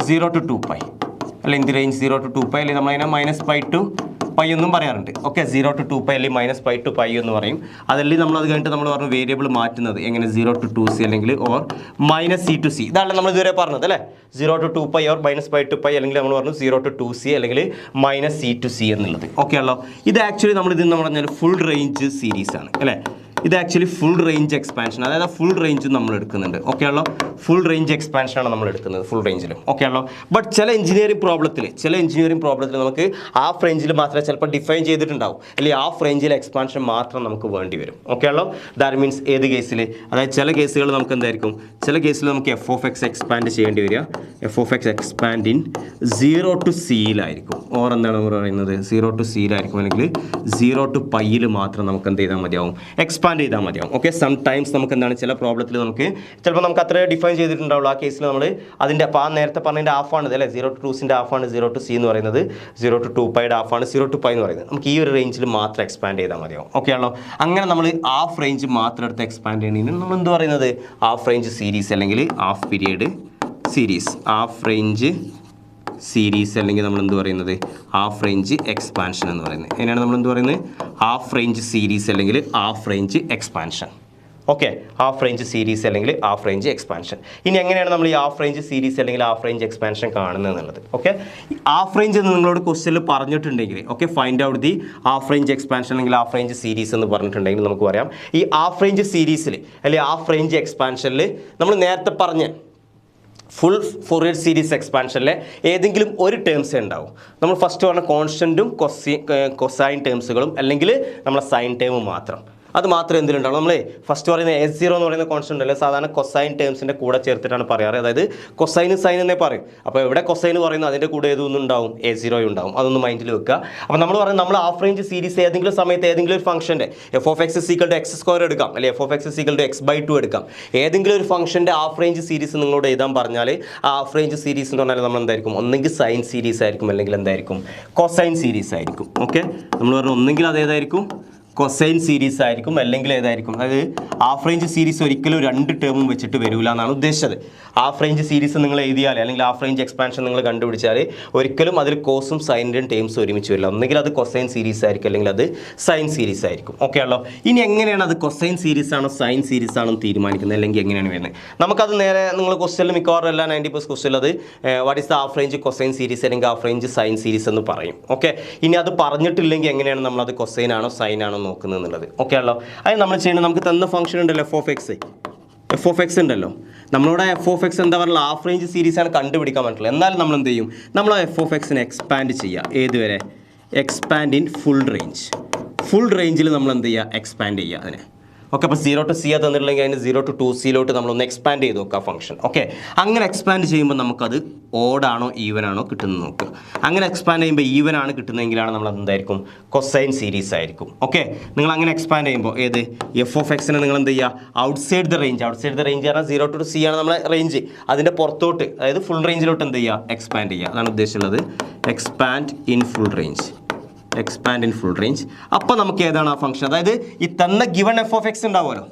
0 to 2π, അല്ലെങ്കിൽ ഇൻ ദി റേഞ്ച് 0 to 2π, അല്ലെങ്കിൽ നമ്മളതിനെ -π to പൈ എന്നും പറയാറുണ്ട്. ഓക്കെ, 0 to 2π അല്ലെങ്കിൽ -π to π എന്ന് പറയും. അതല്ലെങ്കിൽ നമ്മൾ അത് കഴിഞ്ഞിട്ട് നമ്മൾ പറഞ്ഞു വേരിയബിൾ മാറ്റുന്നത് എങ്ങനെ 0 to 2c അല്ലെങ്കിൽ ഓർ -c to c. ഇതാണ് നമ്മൾ ഇതുവരെ പറഞ്ഞത് അല്ലേ, 0 to 2π ഓർ -π to π അല്ലെങ്കിൽ നമ്മൾ പറഞ്ഞു 0 to 2c അല്ലെങ്കിൽ -c to c എന്നുള്ളത്. ഓക്കെ ആണല്ലോ. ഇത് ആക്ച്വലി നമ്മൾ ഇതെന്ന് പറഞ്ഞാൽ ഫുൾ റേഞ്ച് സീരീസ് ആണ് അല്ലേ. ഇത് ആക്ച്വലി ഫുൾ റേഞ്ച് എക്സ്പാൻഷൻ, അതായത് ഫുൾ റേഞ്ച് നമ്മൾ എടുക്കുന്നുണ്ട്. ഓക്കെ ആണല്ലോ, ഫുൾ റേഞ്ച് എക്സ്പാൻഷനാണ് നമ്മൾ എടുക്കുന്നത് ഫുൾ റേഞ്ചിലും. ഓക്കെ ആണല്ലോ. ബട്ട് ചില എഞ്ചിനീയറിംഗ് പ്രോബ്ലത്തിൽ നമുക്ക് ഹാഫ് റേഞ്ചിൽ മാത്രമേ ചിലപ്പോൾ ഡിഫൈൻ ചെയ്തിട്ടുണ്ടാവും, അല്ലെങ്കിൽ ഹാഫ് റേഞ്ചിൽ എക്സ്പാൻഷൻ മാത്രം നമുക്ക് വേണ്ടി വരും. ഓക്കെ ആണല്ലോ. ദാറ്റ് മീൻസ് ഏത് കേസിൽ, അതായത് ചില കേസുകൾ നമുക്ക് എന്തായിരിക്കും, ചില കേസിൽ നമുക്ക് f(x) എക്സ്പാൻഡ് ചെയ്യേണ്ടി വരിക, f(x) എക്സ്പാൻഡ് ഇൻ 0 to c-യിലായിരിക്കും, ഓർ എന്താണ് നമ്മൾ പറയുന്നത് 0 to c-യിലായിരിക്കും, അല്ലെങ്കിൽ 0 to π-യിൽ മാത്രം നമുക്ക് എന്ത് ചെയ്താൽ മതിയാവും, എക്സ്പാൻഡ് ചെയ്താൽ മതിയാവും. ഓക്കെ, സം ടൈംസ് നമുക്ക് എന്താണ് ചില പ്രോബ്ലത്തിൽ നമുക്ക് ചിലപ്പോൾ നമുക്ക് അത്ര ഡിഫൈൻ ചെയ്തിട്ടുണ്ടാവുള്ളൂ. ആ കേസിൽ നമ്മൾ അതിൻ്റെ അപ്പോൾ ആ നേരത്തെ പറഞ്ഞതിൻ്റെ ഹാഫാണ് അല്ലേ, 0 to 2c-ൻ്റെ ഹാഫാണ് 0 to c എന്ന് പറയുന്നത്, 0 to 2π-യുടെ ഹാഫാണ് 0 to π എന്ന് പറയുന്നത്. നമുക്ക് ഈ ഒരു റേഞ്ചിൽ മാത്രം എക്സ്പാൻഡ് ചെയ്താൽ മതിയാവും. ഓക്കെ ആണല്ലോ. അങ്ങനെ നമ്മൾ ഹാഫ് റേഞ്ച് മാത്രം എടുത്ത് എക്സ്പാൻഡ് ചെയ്യുന്നതിന് നമ്മൾ എന്ത് പറയുന്നത് ഹാഫ് റേഞ്ച് സീരീസ് അല്ലെങ്കിൽ half period series, half range series അല്ലെങ്കിൽ നമ്മൾ എന്ത് പറയുന്നത് ഹാഫ് റേഞ്ച് എക്സ്പാൻഷൻ എന്ന് പറയുന്നത്. അതിനാണ് നമ്മൾ എന്ത് പറയുന്നത് ഹാഫ് റേഞ്ച് സീരീസ് അല്ലെങ്കിൽ half range expansion. Okay, half range series അല്ലെങ്കിൽ ഹാഫ് റേഞ്ച് എക്സ്പാൻഷൻ. ഇനി എങ്ങനെയാണ് നമ്മൾ ഈ ഹാഫ് റേഞ്ച് സീരീസ് അല്ലെങ്കിൽ ഹാഫ് റേഞ്ച് എക്സ്പാൻഷൻ കാണുന്നത് എന്നുള്ളത്. ഓക്കെ, ഹാഫ് റേഞ്ച് എന്ന് നിങ്ങളോട് ക്വസ്റ്റ്യനിൽ പറഞ്ഞിട്ടുണ്ടെങ്കിൽ okay find out the half range expansion അല്ലെങ്കിൽ ഹാഫ് റേഞ്ച് സീരീസ് എന്ന് പറഞ്ഞിട്ടുണ്ടെങ്കിൽ നമുക്ക് പറയാം ഈ ഹാഫ് റേഞ്ച് സീരീസിൽ അല്ലെങ്കിൽ ഹാഫ് റേഞ്ച് എക്സ്പാൻഷനിൽ നമ്മൾ നേരത്തെ പറഞ്ഞ ഫുൾ ഫോറിയർ സീരീസ് എക്സ്പാൻഷനിലെ ഏതെങ്കിലും ഒരു ടേംസേ ഉണ്ടാവും. നമ്മൾ ഫസ്റ്റ് പറഞ്ഞ കോൺസ്റ്റൻറ്റും കൊസൈൻ ടേംസുകളും അല്ലെങ്കിൽ നമ്മളെ സൈൻ ടേമും മാത്രം, അത് മാത്രം എന്തിലുണ്ടാവും. നമ്മൾ ഫസ്റ്റ് പറയുന്ന S0 എന്ന് പറയുന്ന കോൺസ്റ്റന്റ് അല്ലേ, സാധാരണ കൊസൈൻ ടേംസിൻ്റെ കൂടെ ചേർത്തിട്ടാണ് പറയാറ്, അതായത് കൊസൈന് സൈൻ എന്നേ പറയും. അപ്പോൾ എവിടെ കൊസൈന് പറയുന്നു അതിൻ്റെ കൂടെ ഏതൊന്നും ഉണ്ടാവും, A0 ഉണ്ടാവും. അതൊന്ന് മൈൻഡിൽ വെക്കുക. അപ്പോൾ നമ്മൾ പറയുന്നത് നമ്മൾ ഹാഫ് റേഞ്ച് സീരീസ് ഏതെങ്കിലും സമയത്ത് ഏതെങ്കിലും ഒരു ഫംഗ്ഷൻ്റെ f(x) = x² എടുക്കാം, അല്ലെങ്കിൽ f(x) = x/2 എടുക്കാം. ഏതെങ്കിലും ഒരു ഫംഗ്ഷൻ്റെ ഹാഫ് റേഞ്ച് സീരീസ് നിങ്ങളോട് എഴുതാൻ പറഞ്ഞാൽ ആ ഹാഫ് റേഞ്ച് സീരീസ് എന്ന് പറഞ്ഞാൽ നമ്മൾ എന്തായിരിക്കും, ഒന്നെങ്കിൽ സൈൻ സീരീസ് ആയിരിക്കും അല്ലെങ്കിൽ എന്തായിരിക്കും കൊസൈൻ സീരീസ് ആയിരിക്കും. ഓക്കെ, നമ്മൾ പറഞ്ഞു ഒന്നെങ്കിൽ അതേതായിരിക്കും കൊസൈൻ സീരീസ് ആയിരിക്കും അല്ലെങ്കിൽ ഏതായിരിക്കും, അതായത് ഹാഫ് റേഞ്ച് സീരീസ് ഒരിക്കലും രണ്ട് ടേമും വെച്ചിട്ട് വരില്ല എന്നാണ് ഉദ്ദേശിച്ചത്. ഹാഫ് റേഞ്ച് സീരീസ് നിങ്ങൾ എഴുതിയാൽ അല്ലെങ്കിൽ ഹാഫ് റേഞ്ച് എക്സ്പാൻഷൻ നിങ്ങൾ കണ്ടുപിടിച്ചാൽ ഒരിക്കലും അതിൽ കോസും സൈനിൻ്റെയും ടേംസ് ഒരുമിച്ച് വരില്ല. ഒന്നെങ്കിൽ അത് കൊസൈൻ സീരീസ് ആയിരിക്കും അല്ലെങ്കിൽ അത് സൈൻ സീരീസ് ആയിരിക്കും. ഓക്കെ ആണല്ലോ. ഇനി എങ്ങനെയാണ് അത് കൊസൈൻ സീരീസ് ആണോ സൈൻ സീരീസ് ആണോ തീരുമാനിക്കുന്നത്, അല്ലെങ്കിൽ എങ്ങനെയാണ് വരുന്നത് നമുക്കത് നേരെ നിങ്ങൾ ക്വസ്റ്റ്യനിൽ മിക്കവാറും എല്ലാം 90% ക്വസ്റ്റ്യൻ അത് what is the half range cosine series അല്ലെങ്കിൽ ഹാഫ് റേഞ്ച് സൈൻ സീരീസ് എന്ന് പറയും. ഓക്കെ, ഇനി അത് പറഞ്ഞിട്ടില്ലെങ്കിൽ എങ്ങനെയാണ് നമ്മളത് കൊസൈൻ ആണോ സൈൻ ആണോ നോക്കുന്നത് എന്നുള്ളത്. ഓക്കെ ആണല്ലോ. അത് നമ്മൾ ചെയ്യുന്നത് നമുക്ക് തന്ന ഫംഗ്ഷൻ ഉണ്ടല്ലോ f(x) ഉണ്ടല്ലോ, നമ്മളോട് f(x) എന്താ പറയുക ഹാഫ് റേഞ്ച് സീരീസ് ആണ് കണ്ടുപിടിക്കാൻ പറ്റില്ല. എന്നാലും നമ്മൾ എന്ത് ചെയ്യും, നമ്മൾ ആ f(x)നെ എക്സ്പാൻഡ് ചെയ്യുക. ഏതുവരെ എക്സ്പാൻഡ് ഇൻ ഫുൾ റേഞ്ചിൽ നമ്മൾ എന്ത് ചെയ്യുക എക്സ്പാൻഡ് ചെയ്യുക അതിനെ. ഓക്കെ, അപ്പോൾ 0 to c തന്നിട്ടുണ്ടെങ്കിൽ അതിന് 0 to 2c നമ്മളൊന്ന് എക്സ്പാൻഡ് ചെയ്ത് നോക്കുക ഫംഗ്ഷൻ. ഓക്കെ, അങ്ങനെ എക്സ്പാൻഡ് ചെയ്യുമ്പോൾ നമുക്കത് ഓഡാണോ ഈവൻ ആണോ കിട്ടുന്നത് നോക്കുക. അങ്ങനെ എക്സ്പാൻഡ് ചെയ്യുമ്പോൾ ഈവൻ ആണ് കിട്ടുന്നതെങ്കിലാണ് നമ്മൾ എന്തായിരിക്കും കൊസൈൻ സീരീസ് ആയിരിക്കും. ഓക്കെ, നിങ്ങൾ അങ്ങനെ എക്സ്പാൻഡ് ചെയ്യുമ്പോൾ ഏത് f(x)നെ നിങ്ങൾ എന്ത് ചെയ്യുക ഔട്ട്സൈഡ് ദ റേഞ്ച് പറഞ്ഞാൽ 0 to c ആണ് നമ്മളെ റേഞ്ച്, അതിൻ്റെ പുറത്തോട്ട് അതായത് ഫുൾ റേഞ്ചിലോട്ട് എന്ത് ചെയ്യുക എക്സ്പാൻഡ് ചെയ്യുക. അതാണ് ഉദ്ദേശിച്ചുള്ളത് എക്സ്പാൻഡ് ഇൻ ഫുൾ റേഞ്ച്. അപ്പോൾ നമുക്ക് ഏതാണ് ആ ഫംഗ്ഷൻ, അതായത് ഈ തന്ന ഗിവൺ f(x) ഉണ്ടാവുമല്ലോ,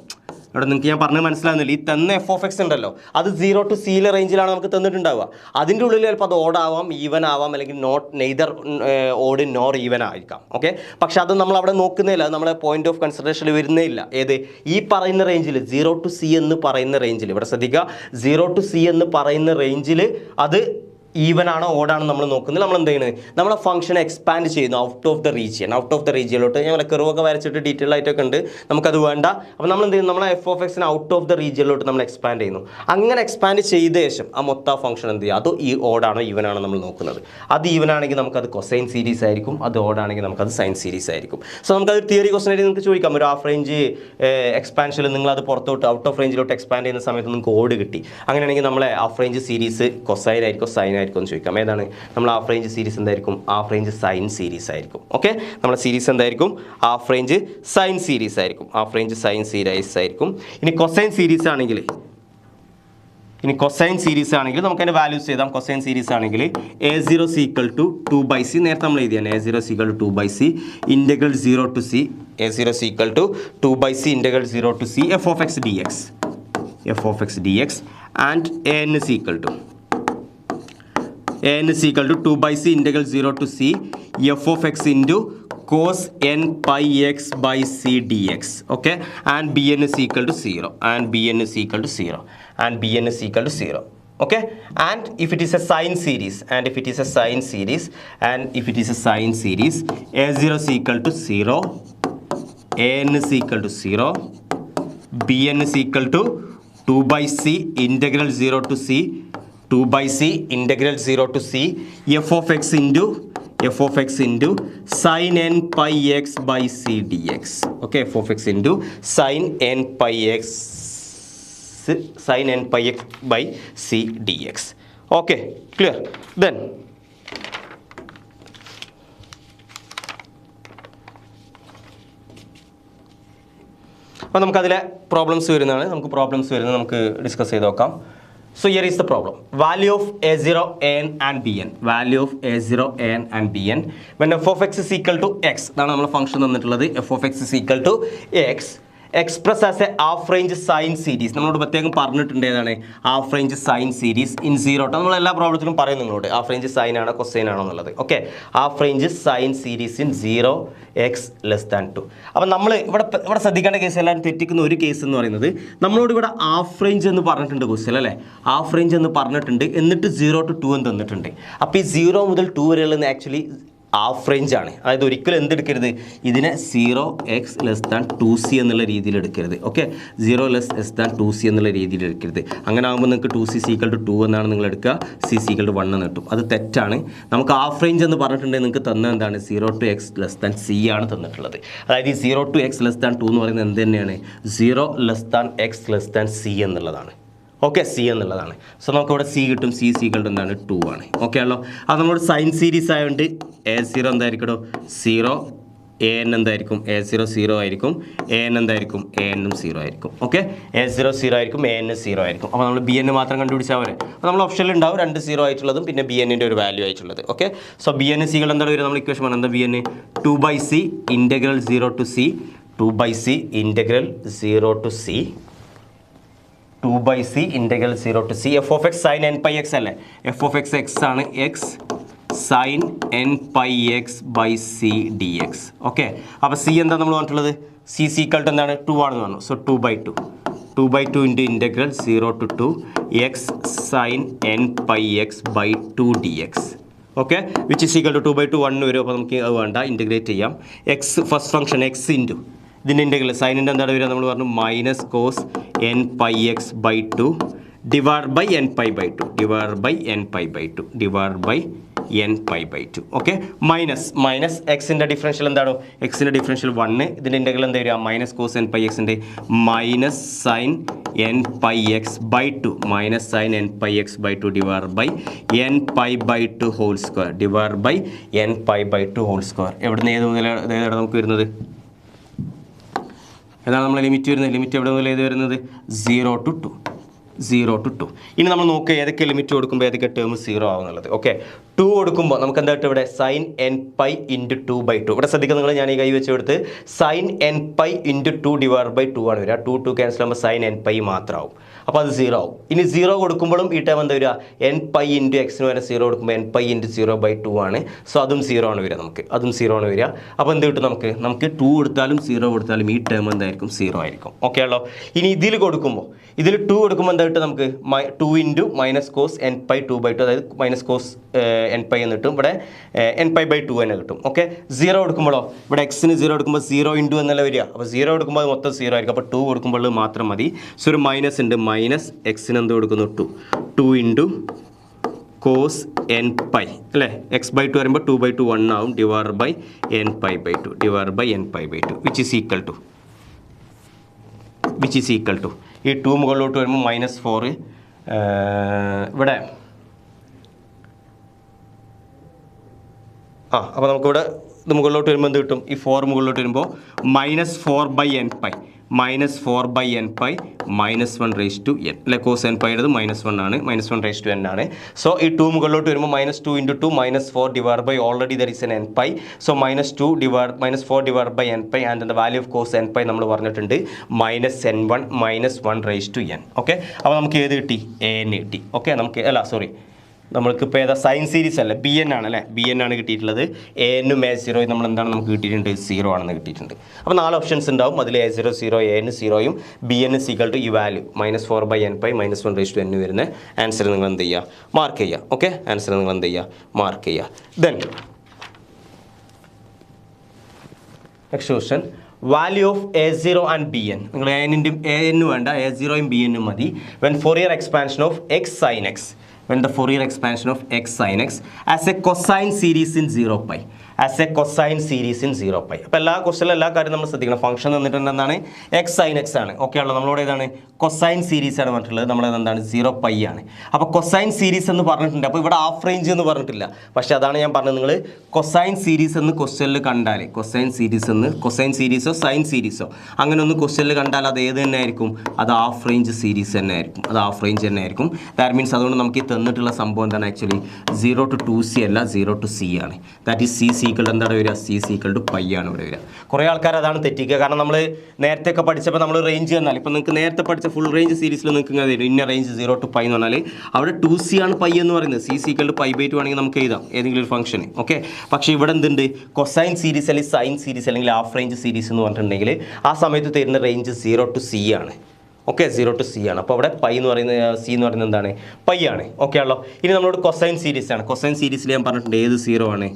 ഇവിടെ നിങ്ങൾക്ക് ഞാൻ പറഞ്ഞ് മനസ്സിലാകുന്നില്ല, ഈ തന്ന f(x) ഉണ്ടല്ലോ അത് 0 to c റേഞ്ചിലാണ് നമുക്ക് തന്നിട്ടുണ്ടാവുക. അതിൻ്റെ ഉള്ളിൽ ചിലപ്പോൾ അത് ഓഡ് ആവാം, ഈവൻ ആവാം, അല്ലെങ്കിൽ നെയ്തർ ഓഡ് നോർ ഈവൻ ആയിരിക്കാം. ഓക്കെ, പക്ഷെ അത് നമ്മൾ അവിടെ നോക്കുന്നില്ല, അത് നമ്മളെ പോയിന്റ് ഓഫ് കൺസിഡറേഷനിൽ വരുന്നേ ഇല്ല. ഏത് ഈ പറയുന്ന റേഞ്ചിൽ 0 to c എന്ന് പറയുന്ന റേഞ്ചിൽ, ഇവിടെ ശ്രദ്ധിക്കുക 0 to c എന്ന് പറയുന്ന റേഞ്ചിൽ അത് ഈവൻ ആണോ ഓടാണോ നമ്മൾ നോക്കുന്നത്. നമ്മൾ എന്ത് ചെയ്യുന്നത് നമ്മളെ ഫംഗ്ഷനെ എക്സ്പാൻഡ് ചെയ്യുന്നു ഔട്ട് ഓഫ് ദ റീജിയനിലോട്ട്. ഞാൻ കർവൊക്കെ വരച്ചിട്ട് ഡീറ്റെയിൽ ആയിട്ടൊക്കെ ഉണ്ട്, നമുക്കത് വേണ്ട. അപ്പോൾ നമ്മൾ എന്ത് ചെയ്യുന്നു നമ്മളെ f(x)നെ ഔട്ട് ഓഫ് ദ റീജിയനിലോട്ട് നമ്മൾ എക്സ്പാൻഡ് ചെയ്യുന്നു. അങ്ങനെ എക്സ്പാൻഡ് ചെയ്ത ശേഷം ആ മൊത്തം ഫംഗ്ഷൻ എന്ത് ചെയ്യുക, അത് ഈ ഓടാണോ ഈവൻ ആണോ നമ്മൾ നോക്കുന്നത്. അത് ഈവൻ ആണെങ്കിൽ നമുക്കത് കൊസൈൻ സീരീസ് ആയിരിക്കും, അത് ഓടാണെങ്കിൽ നമുക്കത് സൈൻ സീരീസ് ആയിരിക്കും. സോ നമുക്കത് തിയറി ക്വസ്റ്റൻ ആയിട്ട് നിങ്ങൾക്ക് ചോദിക്കാം, ഒരു ഹാഫ് റേഞ്ച് എക്സ്പാൻഷനിൽ നിങ്ങൾ അത് പുറത്തോട്ട് ഔട്ട് ഓഫ് റേഞ്ചിലോട്ട് എക്സ്പാൻഡ് ചെയ്യുന്ന സമയത്ത് നിങ്ങൾക്ക് ഓട് കിട്ടി, അങ്ങനെയാണെങ്കിൽ നമ്മളെ ഹാഫ് റേഞ്ച് സീരീസ് കൊസൈൻ ആയിരിക്കും സൈൻ ആയിരിക്കും എന്ന് ചോദിക്കാം. ഏതാണ് നമ്മൾ ഹാഫ് റേഞ്ച് സീരീസ് എന്തായിരിക്കും, ഹാഫ് റേഞ്ച് സൈൻ സീരീസ് ആയിരിക്കും. ഓക്കെ, നമ്മുടെ സീരീസ് എന്തായിരിക്കും ഹാഫ് റേഞ്ച് സൈൻ സീരീസ് ആയിരിക്കും, ഹാഫ് റേഞ്ച് സൈൻ സീരീസ് ആയിരിക്കും. ഇനി കൊസൈൻ സീരീസ് ആണെങ്കിൽ നമുക്ക് അതിൻ്റെ വാല്യൂസ് ചെയ്താം. കൊസൈൻ സീരീസ് ആണെങ്കിൽ a0 = 2/c, നേരത്തെ നമ്മൾ എഴുതിയാണ് a0 = 2/c integral 0 to c, a0 = 2/c integral 0 to c f(x) dx and an = 2/c integral 0 to c f(x) into cos n pi x by c dx. Okay, and bn is equal to 0, and bn is equal to 0, and bn is equal to 0. Okay, and if it is a sine series, and if it is a sine series, and if it is a sine series, a0 is equal to 0, an is equal to 0, bn is equal to 2 by c integral 0 to c, 2 by c integral 0 to c f of x into sin n pi x by c dx. Okay, f of x into sin n pi x by c dx. Okay, clear? Then അപ്പോൾ നമുക്കതിലെ പ്രോബ്ലംസ് വരുന്നതാണ്, നമുക്ക് ഡിസ്കസ് ചെയ്ത് നോക്കാം. So here is the problem. Value of a0, an and bn. Value of a0, an and bn. When f of x is equal to x, അതാണ് നമ്മുടെ ഫംഗ്ഷൻ തന്നിട്ടുള്ളത്. f of x is equal to x. Express as a half range sine series. നമ്മളോട് പ്രത്യേകം പറഞ്ഞിട്ടുണ്ട് ഏതാണ് half range sine series in 0. നമ്മൾ എല്ലാ പ്രോബ്ലത്തിലും പറയും നിങ്ങളോട് ഹാഫ് റേഞ്ച് സൈൻ ആണോ കൊസൈൻ ആണോ എന്നുള്ളത്. Okay, half range sine series in 0 x less than 2. അപ്പം നമ്മൾ ഇവിടെ ശ്രദ്ധിക്കേണ്ട കേസ് എല്ലാവരും തെറ്റിക്കുന്ന ഒരു കേസ് എന്ന് പറയുന്നത്, നമ്മളോട് ഇവിടെ ഹാഫ് റേഞ്ച് എന്ന് പറഞ്ഞിട്ടുണ്ട് ക്വസ്റ്റ്യൻ അല്ലേ, ഹാഫ് റേഞ്ച് എന്ന് പറഞ്ഞിട്ടുണ്ട്, എന്നിട്ട് 0 to 2 എന്ന് തന്നിട്ടുണ്ട്. അപ്പോൾ ഈ 0 മുതൽ 2 വരെയുള്ളത് ആക്ച്വലി ഹാഫ് റേഞ്ച് ആണ്. അതായത് ഒരിക്കലും എന്തെടുക്കരുത്, ഇതിനെ 0x less than 2c എന്നുള്ള രീതിയിൽ എടുക്കരുത്. ഓക്കെ, 0 less than 2c എന്നുള്ള രീതിയിൽ എടുക്കരുത്. അങ്ങനെ ആകുമ്പോൾ നിങ്ങൾക്ക് 2c equal to 2 എന്നാണ് നിങ്ങൾ എടുക്കുക, c equal to 1 എന്ന് കിട്ടും. അത് തെറ്റാണ്. നമുക്ക് ഹാഫ് റേഞ്ച് എന്ന് പറഞ്ഞിട്ടുണ്ടെങ്കിൽ നിങ്ങൾക്ക് തന്ന എന്താണ് 0 to x less than c ആണ് തന്നിട്ടുള്ളത്. അതായത് ഈ 0 to x less than 2 എന്ന് പറയുന്നത് എന്ത് തന്നെയാണ്, 0 less than x less than c എന്നുള്ളതാണ്. ഓക്കെ, സി എന്നുള്ളതാണ്. സോ നമുക്കിവിടെ സി കിട്ടും, സി ഈക്വൽ എന്താണ് 2 ആണ്. ഓക്കെ ആണല്ലോ. അത് നമ്മളോട് സൈൻ സീരീസ് ആയതുകൊണ്ട് a0 എന്തായിരിക്കട്ടോ 0, an എന്തായിരിക്കും a0 0 ആയിരിക്കും, an എന്തായിരിക്കും anഉം 0 ആയിരിക്കും. ഓക്കെ, a0 0 ആയിരിക്കും, an 0 ആയിരിക്കും. അപ്പോൾ നമ്മൾ bn മാത്രം കണ്ടുപിടിച്ചാൽ പോരെ. അപ്പോൾ നമ്മൾ ഓപ്ഷനിൽ ഉണ്ടാവും 2 0 ആയിട്ടുള്ളതും പിന്നെ bnൻ്റെ ഒരു വാല്യൂ ആയിട്ടുള്ളത്. ഓക്കെ, സോ bn ഈക്വൽ എന്താണ് വരിക, നമ്മൾ ഇക്വേഷൻ എന്താ bn 2 by c integral 0 to c, 2 by c integral 0 to c, 2 by c integral 0 to c f of x sin n pi x അല്ലേ, f of x x ആണ്, x sin n pi x by c dx. Okay, അപ്പോൾ c എന്താ നമ്മൾ പറഞ്ഞിട്ടുള്ളത്, c ഈക്വൽ ടു എന്താണ് 2 ആണെന്ന് പറഞ്ഞു. So 2 by 2 into integral 0 to 2 x sin n pi x by 2 dx. Okay, which is equal to 2 by 2 1 വരും. അപ്പോൾ നമുക്ക് അത് വേണ്ട, ഇൻറ്റഗ്രേറ്റ് ചെയ്യാം. X first function x into ഇതിൻ്റെ ഇൻറ്റഗ്രൽ സൈനിൻ്റെ എന്താണ് വരിക, നമ്മൾ പറഞ്ഞു minus cos n pi x by 2 divide by n pi by 2 okay, minus എക്സിൻ്റെ ഡിഫറൻഷ്യൽ എന്താണോ, എക്സിൻ്റെ ഡിഫറൻഷ്യൽ 1, ഇതിൻ്റെ ഇൻറ്റഗ്രൽ എന്താ വരിക minus cos n pi x minus sine n pi x by 2 minus sine n pi x by 2 divide by n pi by 2 whole square എവിടെ നിന്ന് ഏതാണ് നമുക്ക് വരുന്നത്, ഏതാണ് നമ്മൾ ലിമിറ്റ് വരുന്നത്, ലിമിറ്റ് എവിടെ മുതൽ ഏത് വരുന്നത് 0 to 2. ഇനി നമ്മൾ നോക്കുക ഏതൊക്കെ ലിമിറ്റ് കൊടുക്കുമ്പോൾ ഏതൊക്കെ ടേം 0 ആവുന്നുള്ളത്. ഓക്കെ, 2 കൊടുക്കുമ്പോൾ നമുക്ക് എന്തായിട്ട് ഇവിടെ sine n pi into 2 by 2. ഇവിടെ ശ്രദ്ധിക്കുക നിങ്ങൾ, ഞാൻ ഈ കൈ വെച്ച് കൊടുത്ത് sine n pi into 2 divide by 2 ആണ് വരിക. 2 ക്യാൻസൽ ആകുമ്പോൾ സൈൻ n pi മാത്രമാവും. അപ്പോൾ അത് 0 ആവും. ഇനി 0 കൊടുക്കുമ്പോഴും ഈ ടേം എന്താ വരിക, n pi ഇൻറ്റു എക്സിന് വരെ 0 കൊടുക്കുമ്പോൾ n pi ഇൻറ്റു 0 by 2 ആണ്. സോ അതും 0 ആണ് വരിക, അതും 0 ആണ് വരിക. അപ്പോൾ എന്ത് കിട്ടും നമുക്ക് 2 കൊടുത്താലും 0 കൊടുത്താലും ഈ ടേം എന്തായിരിക്കും 0 ആയിരിക്കും. ഓക്കെ ആണല്ലോ. ഇനി ഇതിൽ കൊടുക്കുമ്പോൾ 2 കൊടുക്കുമ്പോൾ എന്താ കിട്ടും നമുക്ക് 2 into minus cos n pi 2 by 2, അതായത് മൈനസ് കോസ് n pi എന്ന് കിട്ടും. ഇവിടെ n pi by 2 തന്നെ കിട്ടും. ഓക്കെ, 0 കൊടുക്കുമ്പോഴോ ഇവിടെ എക്സിന് 0 കൊടുക്കുമ്പോൾ 0 ഇൻറ്റു എന്നല്ല വരിക. അപ്പോൾ 0 കൊടുക്കുമ്പോൾ അത് മൊത്തം 0 ആയിരിക്കും. അപ്പോൾ 2 കൊടുക്കുമ്പോൾ മാത്രം മതി. സോ ഒരു മൈനസ് ഉണ്ട്, മൈനസ് എക്സിന് എന്ത് കൊടുക്കുന്നു 2 ഇൻറ്റു കോസ് n pi അല്ലേ, എക്സ് ബൈ 2 വരുമ്പോൾ 2 by 2 1 ആവും, divide by n pi by 2 which is equal to ഈ 2 മുകളിലോട്ട് വരുമ്പോൾ -4, ഇവിടെ അപ്പോൾ നമുക്കിവിടെ ഇത് മുകളിലോട്ട് വരുമ്പോൾ എന്ത് കിട്ടും, ഈ 4 മുകളിലോട്ട് വരുമ്പോൾ -4 by n pi -1 raised to n അല്ലെ, കോസ് n pi ഉള്ളത് -1 ആണ്, -1 raised to n ആണ്. സോ ഈ 2 മുകളിലോട്ട് വരുമ്പോൾ -2 into 2 -4 divided by already there is an n pi. So -4 divided by n pi and the value of cos n pi നമ്മൾ പറഞ്ഞിട്ടുണ്ട് -1 raised to n. ഓക്കെ, അപ്പോൾ നമുക്ക് ഏത് കിട്ടി, a കിട്ടി. ഓക്കെ, നമുക്ക് നമ്മൾക്ക് ഇപ്പോൾ ഏതാ സൈൻ സീരീസ് അല്ലേ ബി എൻ ആണ് അല്ലേ ബി എൻ ആണ് കിട്ടിയിട്ടുള്ളത് എ എന്നും എ സീറോയും നമ്മൾ എന്താണ് നമുക്ക് കിട്ടിയിട്ടുണ്ട് 0 ആണെന്ന് കിട്ടിയിട്ടുണ്ട് അപ്പോൾ 4 ഓപ്ഷൻസ് ഉണ്ടാവും അതിൽ A0 0 എ എൻ 0യും ബി എൻ സീക്വൽ ടു ഈ value -4/n/-1 raised to n വരുന്ന ആൻസർ നിങ്ങൾ എന്ത് ചെയ്യുക മാർക്ക് ചെയ്യുക ഓക്കെ ആൻസർ നിങ്ങൾ എന്ത് ചെയ്യുക മാർക്ക് ചെയ്യുക then next question value of A0 and b N നിങ്ങൾ എ എൻ വേണ്ട A0യും ബി എന്നും മതി when Fourier expansion of x sin x when the Fourier expansion of x sin x as a cosine series in 0 pi as a cosine series in 0 pi അപ്പോൾ എല്ലാ ക്വസ്റ്റനിലും എല്ലാ കാര്യം നമ്മൾ ശ്രദ്ധിക്കണം ഫംഗ്ഷൻ തന്നിട്ടുണ്ട് എന്താണ് x sin x ആണ് ഓക്കെ ആണല്ലോ നമ്മളോട് ഏതാണ് കൊസൈൻ സീരീസ് ആണ് പറഞ്ഞിട്ടുള്ളത് നമ്മളത് എന്താണ് 0 pi ആണ് അപ്പോൾ കൊസൈൻ സീരീസ് എന്ന് പറഞ്ഞിട്ടുണ്ട് അപ്പോൾ ഇവിടെ ഹാഫ് റേഞ്ച് എന്ന് പറഞ്ഞിട്ടില്ല പക്ഷേ അതാണ് ഞാൻ പറഞ്ഞത് നിങ്ങൾ കൊസൈൻ സീരീസ് എന്ന് ക്വസ്റ്റനിൽ കണ്ടാൽ കൊസൈൻ സീരീസ് എന്ന് കൊസൈൻ സീരീസോ സൈൻ സീരീസോ അങ്ങനെ ഒന്ന് ക്വസ്റ്റനിൽ കണ്ടാൽ അത് ഏത് തന്നെ ആയിരിക്കും അത് ഹാഫ് റേഞ്ച് സീരീസ് തന്നെ ആയിരിക്കും അത് ഹാഫ് റേഞ്ച് തന്നെ ആയിരിക്കും ദാറ്റ് മീൻസ് അതുകൊണ്ട് നമുക്ക് ഈ തന്നിട്ടുള്ള സംഭവം എന്താണ് ആക്ച്വലി 0 to 2c അല്ല 0 to c ആണ് ദാറ്റ് ഈസ് c സീക്വൽ എന്താണ് വരിക c സീക്വൽ ടു പൈ ആണ് ഇവിടെ വരിക കുറേ ആൾക്കാർ അതാണ് തെറ്റിക്കുക കാരണം നമ്മൾ നേരത്തെ ഒക്കെ പഠിച്ചപ്പോൾ നമ്മൾ റേഞ്ച് തന്നാൽ ഇപ്പോൾ നിങ്ങൾക്ക് നേരത്തെ പഠിച്ച ഫുൾ റേഞ്ച് സീരീസിൽ നിങ്ങൾക്ക് ഇങ്ങനെ തരും ഇന്ന റേഞ്ച് 0 to പൈ എന്ന് പറഞ്ഞാൽ അവിടെ 2c ആണ് പൈ എന്ന് പറയുന്നത് c സീക്വൽ ടു π/2 ആണെങ്കിൽ നമുക്ക് എഴുതാം ഏതെങ്കിലും ഒരു ഫംഗ്ഷൻ ഓക്കെ പക്ഷേ ഇവിടെ എന്തുണ്ട് കൊസൈൻ സീരീസ് അല്ലെങ്കിൽ സൈൻ സീരീസ് അല്ലെങ്കിൽ ഹാഫ് റേഞ്ച് സീരീസ് എന്ന് പറഞ്ഞിട്ടുണ്ടെങ്കിൽ ആ സമയത്ത് തരുന്ന റേഞ്ച് 0 to c ആണ് ഓക്കെ 0 to c ആണ് അപ്പോൾ അവിടെ പൈ എന്ന് പറയുന്നത് സി എന്ന് പറയുന്നത് എന്താണ് പൈ ആണ് ഓക്കെ ആണല്ലോ ഇനി നമ്മളോട് കൊസൈൻ സീരീസ് ആണ് കൊസൈൻ സീരീസിൽ ഞാൻ പറഞ്ഞിട്ടുണ്ട് ഏത് 0 ആണ്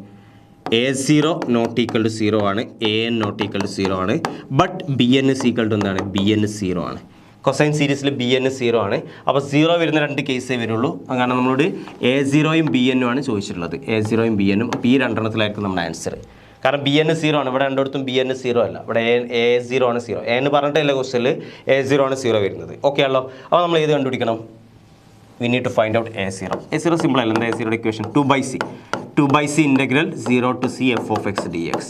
A0 നോട്ട് ഈക്വൽ ടു 0 ആണ് AN നോട്ട് ഈക്വൽ ടു 0 ആണ് but BN is equal to എന്താണ് BN 0 ആണ് കൊസൈൻ സീരീസിൽ BN 0 ആണ് അപ്പോൾ 0 വരുന്ന രണ്ട് കേസേ വരുള്ളൂ കാരണം നമ്മളോട് A0യും BN ആണ് ചോദിച്ചിട്ടുള്ളത് A0യും BN അപ്പോൾ ഈ രണ്ടെണ്ണത്തിലായിരിക്കും നമ്മുടെ ആൻസർ കാരണം BN 0 ആണ് ഇവിടെ രണ്ടിടത്തും BN 0 അല്ല ഇവിടെ A0 ആണ് 0 A എന്ന് പറഞ്ഞിട്ടില്ല ക്വസ്റ്റനിൽ A0 ആണ് 0 വരുന്നത് ഓക്കെ ആണല്ലോ അപ്പോൾ നമ്മൾ ഏത് കണ്ടുപിടിക്കണം we need to find out A0 simple അല്ല എന്താ A0 equation 2/c integral 0 to c f of x dx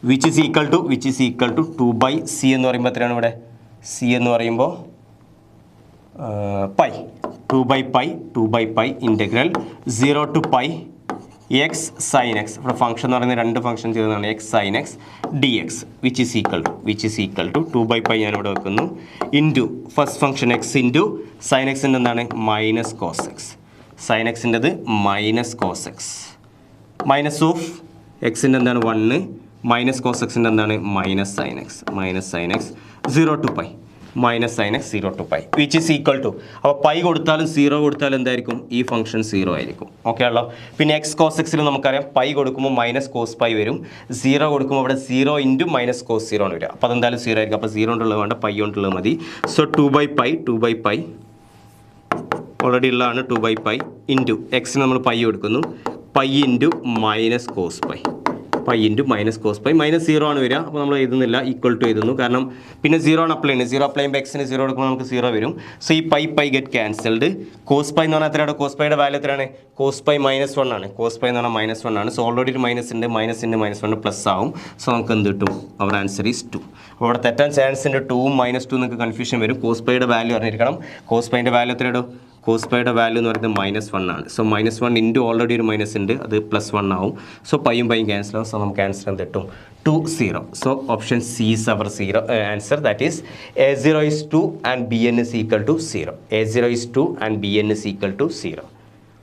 which is equal to 2/c എന്ന് പറയുമ്പോൾ എത്രയാണ് ഇവിടെ c എന്ന് പറയുമ്പോൾ pi 2/pi integral 0 to pi x sin x ഇവിടെ ഫംഗ്ഷൻ എന്ന് പറയുന്നത് രണ്ട് ഫംഗ്ഷൻ ചെയ്തതാണ് x sin x dx which is equal to 2/pi ഞാൻ ഇവിടെ വെക്കുന്നു into first function x into sin x എന്താണ് minus cos x sin x ൻ്റെത് minus cos x minus of എക്സിൻ്റെ എന്താണ് 1 മൈനസ് കോസ് എക്സിൻ്റെ എന്താണ് minus sine x 0 to pi minus sine x 0 to pi which is equal to അപ്പോൾ പൈ കൊടുത്താലും 0 കൊടുത്താലും എന്തായിരിക്കും ഈ ഫംഗ്ഷൻ 0 ആയിരിക്കും ഓക്കെ ആണല്ലോ പിന്നെ എക്സ് കോസ് എക്സിൽ നമുക്കറിയാം പൈ കൊടുക്കുമ്പോൾ മൈനസ് കോസ് പൈ വരും 0 കൊടുക്കുമ്പോൾ ഇവിടെ 0 ഇൻറ്റു മൈനസ് കോസ് 0 ആണ് വരിക അപ്പോൾ അതെന്തായാലും 0 ആയിരിക്കും അപ്പോൾ 0 കൊണ്ടുള്ളത് വേണ്ട പൈ കൊണ്ടുള്ളത് മതി സോ 2/pi ഓൾറെഡി ഉള്ളതാണ് 2/pi ഇൻറ്റു എക്സിന് നമ്മൾ പൈ കൊടുക്കുന്നു pi into minus cos pi into minus cos pi minus 0 ആണ് വരിക അപ്പോൾ നമ്മൾ എഴുതുന്നില്ല ഈക്വൽ ടു എഴുതുന്നു കാരണം പിന്നെ 0 ആണ് അപ്ലൈ ചെയ്യുന്നത് 0 അപ്ലൈ ചെയ്യുമ്പോൾ എക്സിന് 0 കൊടുക്കുമ്പോൾ നമുക്ക് 0 വരും സോ ഈ pi get cancelled cos pi എന്ന് പറഞ്ഞാൽ എത്രയാണ് കോസ് പൈയുടെ വാല്യൂ എത്രയാണ് കോസ് പൈ -1 ആണ് കോസ് പൈ എന്ന് പറഞ്ഞാൽ -1 ആണ് സോ ഓൾറെഡി ഒരു മൈനസ് ഉണ്ട് -1 പ്ലസ് ആവും സോ നമുക്ക് എന്ത് കിട്ടും അവർ ആൻസർ ഈസ് 2 അപ്പോൾ ഇവിടെ തെറ്റാൻ ചാൻസ് ഉണ്ട് 2ഉം -2 നിങ്ങൾക്ക് കൺഫ്യൂഷൻ വരും കോസ് പൈയുടെ വാല്യൂ അറിഞ്ഞിരിക്കണം കോസ് പൈൻ്റെ വാല്യൂ എത്രയാണോ കോസ് പൈയുടെ വാല്യൂ എന്ന് പറയുന്നത് -1 ആണ് സോ -1 ഇൻറ്റു ഓൾറെഡി ഒരു മൈനസ് ഉണ്ട് അത് +1 ആവും സോ പൈയും ക്യാൻസൽ ആവും സോ നമുക്ക് ആൻസർ എന്ത് കിട്ടും 2 0 so option C is our answer that is A0 is 2 and BN is equal to 0 A0 is 2 and BN is equal to 0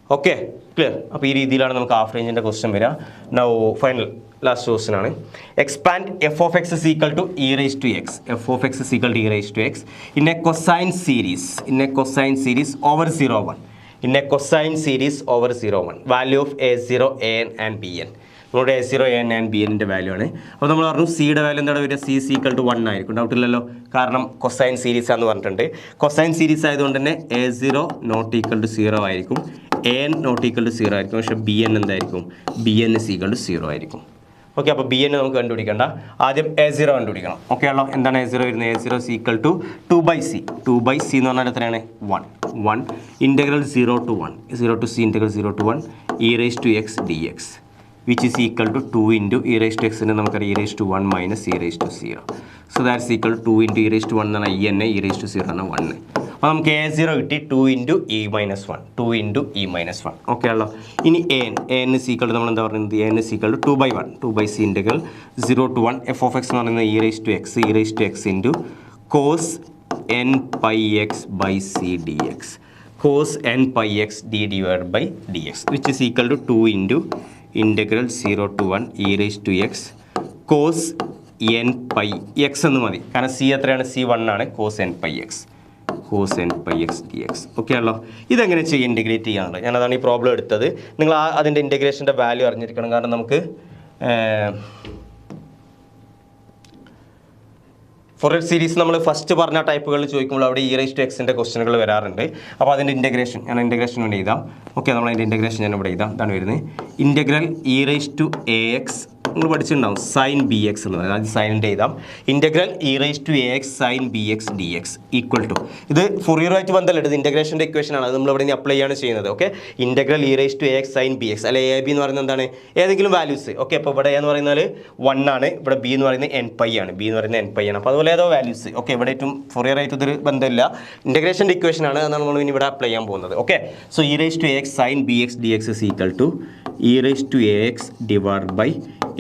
okay clear അപ്പോൾ ഈ രീതിയിലാണ് നമുക്ക് ഹാഫ് റേഞ്ചിൻ്റെ ക്വസ്റ്റ്യൻ വരിക നൗ ഫൈനൽ ലാസ്റ്റ് ക്വസ്റ്റ്യൻ ആണ് expand f of x is equal to e raised to x f of x is equal to e raised to x in a cosine series over 0 1 value of A0 an and bn നമ്മുടെ A0 an and bn ൻ്റെ വാല്യൂ ആണ് അപ്പോൾ നമ്മൾ പറഞ്ഞു സിയുടെ വാല്യൂ എന്താണ് വരിക c is equal to 1 ആയിരിക്കും ഡൗട്ടില്ലല്ലോ കാരണം കൊസൈൻ സീരീസ് ആണെന്ന് പറഞ്ഞിട്ടുണ്ട് കൊസൈൻ സീരീസ് ആയതുകൊണ്ട് തന്നെ A0 നോട്ട് ഈക്വൽ ടു 0 ആയിരിക്കും an നോട്ട് ഈക്വൽ ടു 0 ആയിരിക്കും പക്ഷേ bn എന്തായിരിക്കും bn is equal to 0 ആയിരിക്കും ഓക്കെ അപ്പോൾ BN നമുക്ക് കണ്ടുപിടിക്കേണ്ട ആദ്യം A0 കണ്ടുപിടിക്കണം ഓക്കെ ആണല്ലോ എന്താണ് A0 വരുന്നത് A0 is equal to 2/c എന്ന് പറഞ്ഞാൽ എത്രയാണ് 1 integral 0 to c integral 0 to 1 e raised to x dx which is equal to 2 into e raised to x നെ നമുക്കറിയാം e raised to 1 minus e raised to 0 so that's equal to 2 into e raised to 1 എന്നാണ് e നെ e raised to 0 ആണ് 1 അപ്പോൾ നമുക്ക് A0 കിട്ടി 2 into e minus 1 ഓക്കെ ആണല്ലോ ഇനി an is equal to നമ്മൾ എന്താ പറയുന്നത് an is equal to 2/c integral 0 to 1 f of x എന്ന് പറയുന്നത് e raised to x into cos n pi x by c dx cos n pi x d divided by dx, which is equal to 2 into integral 0 to 1 e raised to x cos n pi x എന്ന് മതി. കാരണം c എത്രയാണ്? c 1 ആണ്. cos n pi x dx. Okay ആണല്ലോ. ഇതെങ്ങനെ ചെയ്യുക? ഇൻറ്റഗ്രേറ്റ് ചെയ്യാനുള്ളത്. ഞാനതാണ് ഈ പ്രോബ്ലം എടുത്തത്. നിങ്ങൾ അതിൻ്റെ ഇൻറ്റഗ്രേഷൻ്റെ വാല്യൂ അറിഞ്ഞിരിക്കണം. കാരണം നമുക്ക് ഫോറിയർ സീരീസ് നമ്മൾ ഫസ്റ്റ് പറഞ്ഞ ടൈപ്പുകളിൽ ചോദിക്കുമ്പോൾ അവിടെ ഇ റൈസ് ടു എക്സിൻ്റെ ക്വസ്റ്റനുകൾ വരാറുണ്ട്. അപ്പോൾ അതിൻ്റെ ഇൻറ്റഗ്രേഷൻ ഞാൻ ഇൻറ്റഗ്രേഷൻ വേണ്ടി എഴുതാം. ഓക്കെ, നമ്മൾ അതിൻ്റെ ഇൻറ്റഗ്രേഷൻ ഞാൻ ഇവിടെ എഴുതാം. ഇതാണ് വരുന്നത് integral e raise to a x. നിങ്ങൾ പഠിച്ചിട്ടുണ്ടാവും സൈൻ ബി എക്സ് എന്ന് പറയുന്നത്. അത് സൈനിൻ്റെ എഴുതാം. Integral e raise to a x sine b x d x equal to, ഇത് ഫൊറിയറുമായിട്ട് ബന്ധമല്ല, ഇത് ഇൻറ്റഗ്രേഷൻ്റെ ഇക്വേഷനാണ്. അത് നമ്മൾ ഇവിടെ നിന്ന് അപ്ലൈ ചെയ്യാണ് ചെയ്യുന്നത്. Okay, integral e raise to a x sine b x, അല്ലെ എ ബി എന്ന് പറയുന്നത് എന്താണ്? ഏതെങ്കിലും വാല്യൂസ്. ഓക്കെ, അപ്പോൾ ഇവിടെ എന്ന് പറയുന്നത് 1 ആണ്, ഇവിടെ ബി എന്ന് പറയുന്നത് എൻ പൈ ആണ്, ബി എന്ന് പറയുന്നത് എൻ പൈ ആണ്. അപ്പോൾ അതുപോലെ ഏതോ വാല്യൂസ്. ഓക്കെ, ഇവിടെ ഏറ്റവും ഫൊറിയറായിട്ട് ഇതൊരു ബന്ധമില്ല, ഇൻറ്റഗ്രേഷൻ്റെ ഇക്വേഷനാണ്. അതാണ് നമ്മൾ ഇനി ഇവിടെ അപ്ലൈ ചെയ്യാൻ പോകുന്നത്. Okay, so e raise to a x sine b x d x is equal to e raise to a x divide by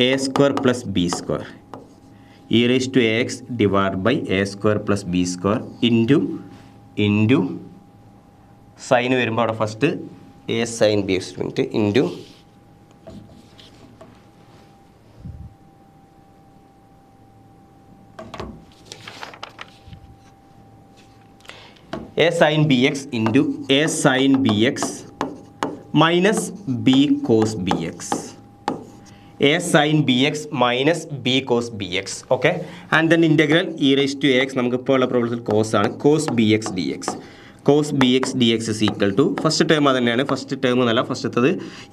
a square plus b square, e raise to a x divide by a square plus b square into സൈന് വരുമ്പോൾ അവിടെ first a sine b x minus into a sine b x into a sine b x minus b cos b x, a sin bx minus b cos bx. okay, and then integral e raised to x നമുക്ക് ഇപ്പോൾ ഉള്ള പ്രോബ്ലത്തിൽ cos ആണ്, cos bx dx, cos bx dx is equal to first term അത് തന്നെയാണ്. ഫസ്റ്റ് ടേം എന്നല്ല, ഫസ്റ്റത്തത്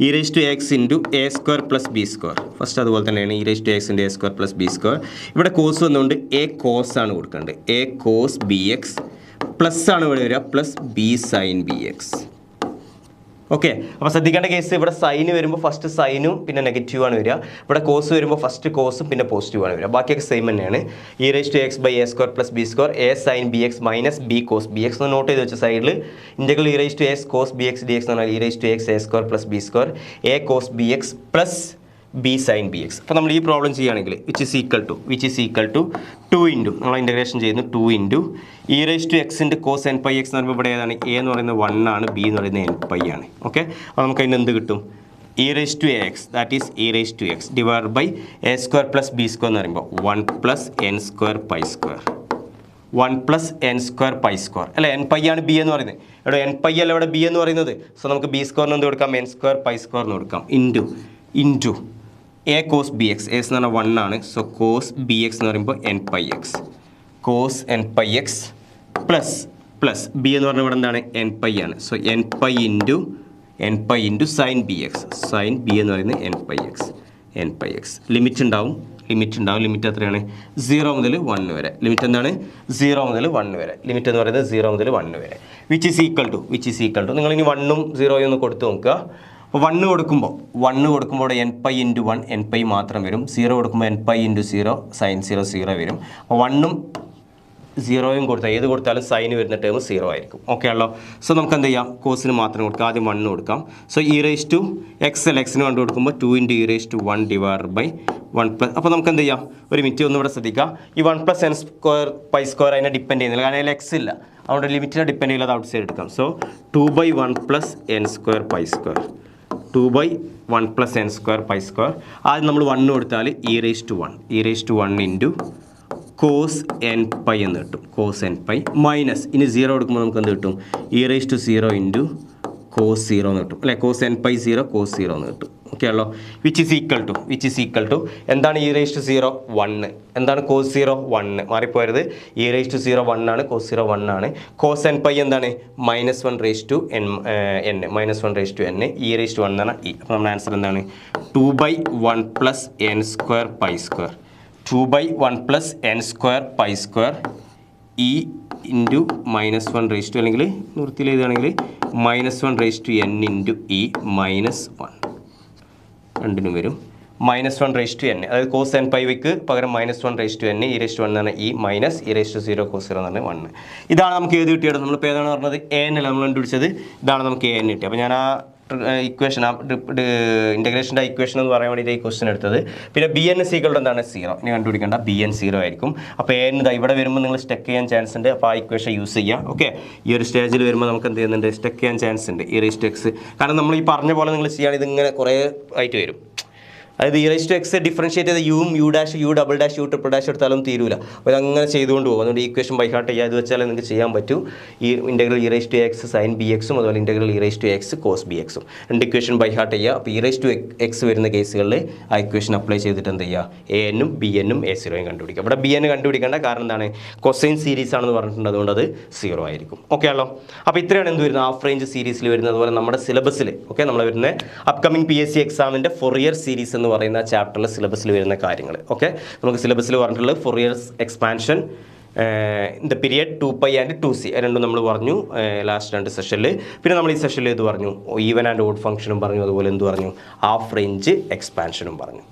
e raised to x into a square plus b square. First അതുപോലെ തന്നെയാണ് e raised to x into a square plus b square. ഇവിടെ cos വന്നുകൊണ്ട് a cos ആണ് കൊടുക്കേണ്ടത്, a cos bx പ്ലസ് ആണ് ഇവിടെ വരിക, plus b sin bx. Okay, അപ്പോൾ ശ്രദ്ധിക്കേണ്ട കേസ് ഇവിടെ സൈന് വരുമ്പോൾ ഫസ്റ്റ് സൈനും പിന്നെ നെഗറ്റീവ് ആണ് വരിക. ഇവിടെ കോസ് വരുമ്പോൾ ഫസ്റ്റ് കോസും പിന്നെ പോസിറ്റീവ് ആണ് വരിക. ബാക്കിയൊക്കെ സെയിം തന്നെയാണ്. E raise to x by a square plus b square a sine b x minus b cos b x എന്ന് നോട്ട് ചെയ്ത് വെച്ച സൈഡിൽ integral e raise to x cos b x d x എന്ന് പറഞ്ഞാൽ e raise to x a square plus b square a cos b x plus b sine b x. അപ്പോൾ നമ്മൾ ഈ പ്രോബ്ലം ചെയ്യുകയാണെങ്കിൽ which is equal to 2 into നമ്മൾ ഇൻറ്റഗ്രേഷൻ ചെയ്യുന്നു 2 ഇൻറ്റു ഇ റൈസ് ടു എക്സിൻ്റെ കോസ് എൻ പൈ എക്സ് എന്ന് പറയുമ്പോൾ ഇവിടെ ഏതാണ്? എ എന്ന് പറയുന്നത് 1 ആണ്, ബി എന്ന് പറയുന്നത് എൻ പൈ ആണ്. ഓക്കെ, അപ്പോൾ നമുക്ക് അതിന് എന്ത് കിട്ടും? E raise to x that is e raise to x divide by a square plus b square എന്ന് പറയുമ്പോൾ 1 plus n square pi square, 1 plus n square pi square. അല്ലേ, എൻ പൈ ആണ് ബി എന്ന് പറയുന്നത്. ഇവിടെ എൻ പൈ അല്ല ഇവിടെ ബി എന്ന് പറയുന്നത്. സോ നമുക്ക് ബി സ്ക്വയറിന് എന്ത് കൊടുക്കാം? എൻ സ്ക്വയർ പൈ സ്ക്വയർ എന്ന് കൊടുക്കാം. Into a cos b x, s എന്ന് പറഞ്ഞാൽ 1 ആണ്. സോ കോസ് ബി എക്സ് എന്ന് പറയുമ്പോൾ n pi x, cos n pi x plus b എന്ന് പറഞ്ഞാൽ ഇവിടെ എന്താണ്? എൻ പൈ ആണ്. So n pi into sine b x, sine b എന്ന് പറയുന്നത് എൻ പൈ എക്സ്. ലിമിറ്റ് ഉണ്ടാവും. ലിമിറ്റ് എത്രയാണ്? 0 മുതൽ 1 വരെ. ലിമിറ്റ് എന്താണ്? 0 മുതൽ 1 വരെ. ലിമിറ്റ് എന്ന് പറയുന്നത് 0 മുതൽ 1 വരെ. വിച്ച് ഈസ് ഈക്വൽ ടു നിങ്ങൾ ഇനി 1ഉം 0യും ഒന്ന് കൊടുത്ത് നോക്കുക. അപ്പോൾ 1 കൊടുക്കുമ്പോൾ ഇവിടെ N pi into 1 N pi മാത്രം വരും. 0 കൊടുക്കുമ്പോൾ എൻ പൈ ഇൻറ്റു 0 സൈൻ 0 വരും. അപ്പോൾ 1ഉം 0യും കൊടുത്താൽ ഏത് കൊടുത്താലും സൈന് വരുന്ന ടേം 0 ആയിരിക്കും. ഓക്കെ ആണല്ലോ. സോ നമുക്ക് എന്ത് ചെയ്യാം? കോസിന് മാത്രം കൊടുക്കാം. ആദ്യം 1 കൊടുക്കാം. So e raise to x അല്ല, എക്സിന് കണ്ടു കൊടുക്കുമ്പോൾ 2 into e raise to 1 divide by 1 plus. അപ്പോൾ നമുക്ക് എന്ത് ചെയ്യാം? ഒരു മിനിറ്റ് ഒന്നും ഇവിടെ ശ്രദ്ധിക്കാം. ഈ 1 plus n square pi square അതിനെ ഡിപ്പെൻഡ് ചെയ്യുന്നില്ല, കാരണം അതിൽ എക്സ് ഇല്ല. അവിടെ ലിമിറ്റിനെ ഡിപ്പെൻഡ് ചെയ്യാതെ ഔട്ട് സൈഡ് എടുക്കാം. So 2/1 plus n square pi square, 2/1 plus n square pi square. ആദ്യം നമ്മൾ 1 കൊടുത്താൽ e raise to 1 into cos n pi എന്ന് കിട്ടും, കോസ് എൻ പൈ മൈനസ് ഇനി 0 കൊടുക്കുമ്പോൾ നമുക്ക് എന്ത് കിട്ടും? E raise to 0 into cos 0 എന്ന് കിട്ടും. അല്ലേ, കോസ് എൻ പൈ 0 കോസ് 0 എന്ന് കിട്ടും. ഓക്കെ ആണല്ലോ. വിച്ച് ഈസ് ഈക്വൽ ടു എന്താണ്? E raise to 0 1. എന്താണ് കോസ് 0? 1. മാറിപ്പോയത്. ഇ റൈസ് ടു 0 1 ആണ്, കോസ് 0 1 ആണ്. കോസ് എൻ പൈ എന്താണ്? -1 raise to n, -1 raise to n. E raise to 1 എന്നാണ് ഇ. അപ്പോൾ നമ്മുടെ ആൻസർ എന്താണ്? 2/1 plus n square pi square, 2/1 plus n square pi square e into -1 raise to, അല്ലെങ്കിൽ നിർത്തിയിൽ എഴുതുകയാണെങ്കിൽ -1 raise to n into e -1 രണ്ടിനും വരും. -1 റേസ് ടു എൻ, അതായത് കോസ് എൻ പൈക്ക് പകരം -1 raise to n, e raise to 1 എന്നാണ് e, minus E raise to 0 cos 0 എന്ന് പറഞ്ഞാൽ 1. ഇതാണ് നമുക്ക് ഏത് കിട്ടിയത്? നമ്മളിപ്പോൾ ഏതാണ് പറഞ്ഞത്? എ എന്നല്ല നമ്മൾ കണ്ടുപിടിച്ചത്. ഇതാണ് നമുക്ക് എ എന്ന് കിട്ടിയത്. അപ്പോൾ ഞാൻ ആ ഇക്വേഷൻ ഇൻ്റഗ്രേഷൻ്റെ ഇക്വേഷൻ എന്ന് പറയാൻ വേണ്ടിയിട്ട് ഈ ക്വസ്റ്റൻ എടുത്തത്. പിന്നെ ബി എൻ സീക്കളുടെ എന്താണ് 0, ഇനി കണ്ടുപിടിക്കേണ്ട ബി എൻ 0 ആയിരിക്കും. അപ്പോൾ എ എൻ ഇവിടെ വരുമ്പോൾ നിങ്ങൾ സ്റ്റക്ക് ചെയ്യാൻ ചാൻസ് ഉണ്ട്. അപ്പോൾ ആ ഇക്വേഷൻ യൂസ് ചെയ്യുക. ഓക്കെ, ഈ ഒരു സ്റ്റേജിൽ വരുമ്പോൾ നമുക്ക് എന്ത് ചെയ്യുന്നുണ്ട്, സ്റ്റക്ക് ചെയ്യാൻ ചാൻസ് ഉണ്ട് ഇ റൈസ് ടു എക്സ്. കാരണം നമ്മൾ ഈ പറഞ്ഞ പോലെ നിങ്ങൾ ചെയ്യുകയാണെങ്കിൽ ഇതിങ്ങനെ കുറേ ആയിട്ട് വരും. അതായത് e raise to x differentiate ചെയ്ത് യുവും u dash u double dash u triple dash എടുത്താലും തീരൂല. അപ്പോൾ അങ്ങനെ ചെയ്തുകൊണ്ട് പോകും. അതുകൊണ്ട് ഈ ഇക്വേഷൻ ബൈ ഹാർട്ട് ചെയ്യുക. ഇത് വെച്ചാൽ നിങ്ങൾക്ക് ചെയ്യാൻ പറ്റും. ഈ integral e raise to x sine b എക്സും അതുപോലെ integral e raise to x cos b എക്സും രണ്ട് ഇക്വേഷൻ ബൈ ഹാർട്ട് ചെയ്യുക. അപ്പോൾ ഇ റൈസ് ടു എക്സ് വരുന്ന കേസുകളിൽ ആ ഇക്വേഷൻ അപ്ലൈ ചെയ്തിട്ട് എന്ത് ചെയ്യുക, എ എന്നും ബി എന്നും എ 0യും കണ്ടുപിടിക്കുക. ഇവിടെ ബി എൻ കണ്ടുപിടിക്കേണ്ട കാരണം എന്താണ്, കൊസൈൻ സീരീസ് ആണെന്ന് പറഞ്ഞിട്ടുണ്ട്. അതുകൊണ്ട് അത് 0 ആയിരിക്കും. ഓക്കെ ആണല്ലോ. അപ്പോൾ ഇത്രയാണ് എന്ത് വരുന്നത്, ഹാഫ് റേഞ്ച് സീരീസിൽ വരുന്നത്. അതുപോലെ നമ്മുടെ സിലബസിൽ നമ്മൾ വരുന്ന അപ്കമിങ് PSC എക്സാമിൻ്റെ ഫൊറിയർ സീരീസ് എന്ന് പറയുന്ന ചാപ്റ്ററിൽ സിലബസിൽ വരുന്ന കാര്യങ്ങൾ. ഓക്കെ, നമുക്ക് സിലബസിൽ പറഞ്ഞിട്ടുള്ളത് Fourier's expansion in the period 2π and 2c രണ്ടും നമ്മൾ പറഞ്ഞു ലാസ്റ്റ് 2 സെഷനിൽ. പിന്നെ നമ്മൾ ഈ സെഷനിൽ ഇത് പറഞ്ഞു, ഈവൻ ആൻഡ് ഓഡ് ഫംഗ്ഷനും പറഞ്ഞു. അതുപോലെ എന്ത് പറഞ്ഞു, ഹാഫ് റേഞ്ച് എക്സ്പാൻഷനും പറഞ്ഞു.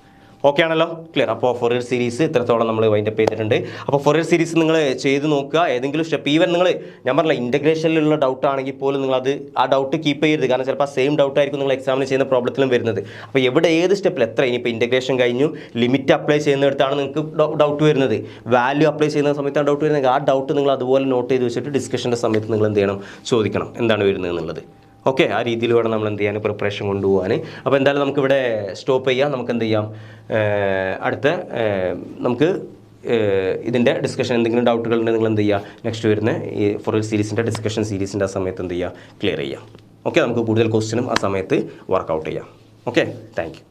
ഓക്കെ ആണല്ലോ, ക്ലിയർ. അപ്പോൾ ഫൊറിയർ സീരീസ് ഇത്രത്തോളം നമ്മൾ വൈൻഡപ്പ് ചെയ്തിട്ടുണ്ട്. അപ്പോൾ ഫൊറിയർ സീരീസ് നിങ്ങൾ ചെയ്ത് നോക്കുക. ഏതെങ്കിലും സ്റ്റെപ്പ്, ഈവൻ നിങ്ങൾ ഞാൻ പറഞ്ഞില്ല ഇൻ്റഗ്രേഷനിലുള്ള ഡൗട്ട് ആണെങ്കിൽ പോലും നിങ്ങളത് ആ ഡൗട്ട് കീപ്പ് ചെയ്യരുത്. കാരണം ചിലപ്പോൾ ആ സെയിം ഡൗട്ട് ആയിരിക്കും നിങ്ങൾ എക്സാമിന് ചെയ്യുന്ന പ്രോബ്ലത്തിലും വരുന്നത്. അപ്പോൾ എവിടെ ഏത് സ്റ്റെപ്പിൽ എത്ര, ഇനിയിപ്പോൾ ഇൻ്റഗ്രേഷൻ കഴിഞ്ഞു ലിമിറ്റ് അപ്ലൈ ചെയ്യുന്നിടത്താണ് നിങ്ങൾക്ക് ഡൗട്ട് വരുന്നത്, വാല്യൂ അപ്ലൈ ചെയ്യുന്ന സമയത്താണ് ഡൗട്ട് വരുന്നത്. ആ ഡൗട്ട് നിങ്ങൾ അതുപോലെ നോട്ട് ചെയ്ത് വെച്ചിട്ട് ഡിസ്കഷൻ്റെ സമയത്ത് നിങ്ങൾ എന്ത് ചെയ്യണം, ചോദിക്കണം എന്താണ് വരുന്നത് എന്നുള്ളത്. ഓക്കെ, ആ രീതിയിൽ വേണം നമ്മൾ എന്ത് ചെയ്യാൻ, പ്രിപ്പറേഷൻ കൊണ്ടുപോകാൻ. അപ്പോൾ എന്തായാലും നമുക്കിവിടെ സ്റ്റോപ്പ് ചെയ്യാം. നമുക്ക് എന്ത് ചെയ്യാം, അടുത്ത നമുക്ക് ഇതിൻ്റെ ഡിസ്കഷൻ എന്തെങ്കിലും ഡൗട്ടുകൾ ഉണ്ടെങ്കിൽ നിങ്ങൾ എന്ത് ചെയ്യുക, നെക്സ്റ്റ് വരുന്ന ഈ ഫൊറിയർ സീരീസിൻ്റെ ഡിസ്കഷൻ സീരീസിൻ്റെ ആ സമയത്ത് എന്ത് ചെയ്യുക, ക്ലിയർ ചെയ്യുക. ഓക്കെ, നമുക്ക് കൂടുതൽ ക്വസ്റ്റ്യനും ആ സമയത്ത് വർക്കൗട്ട് ചെയ്യാം. Okay, thank you.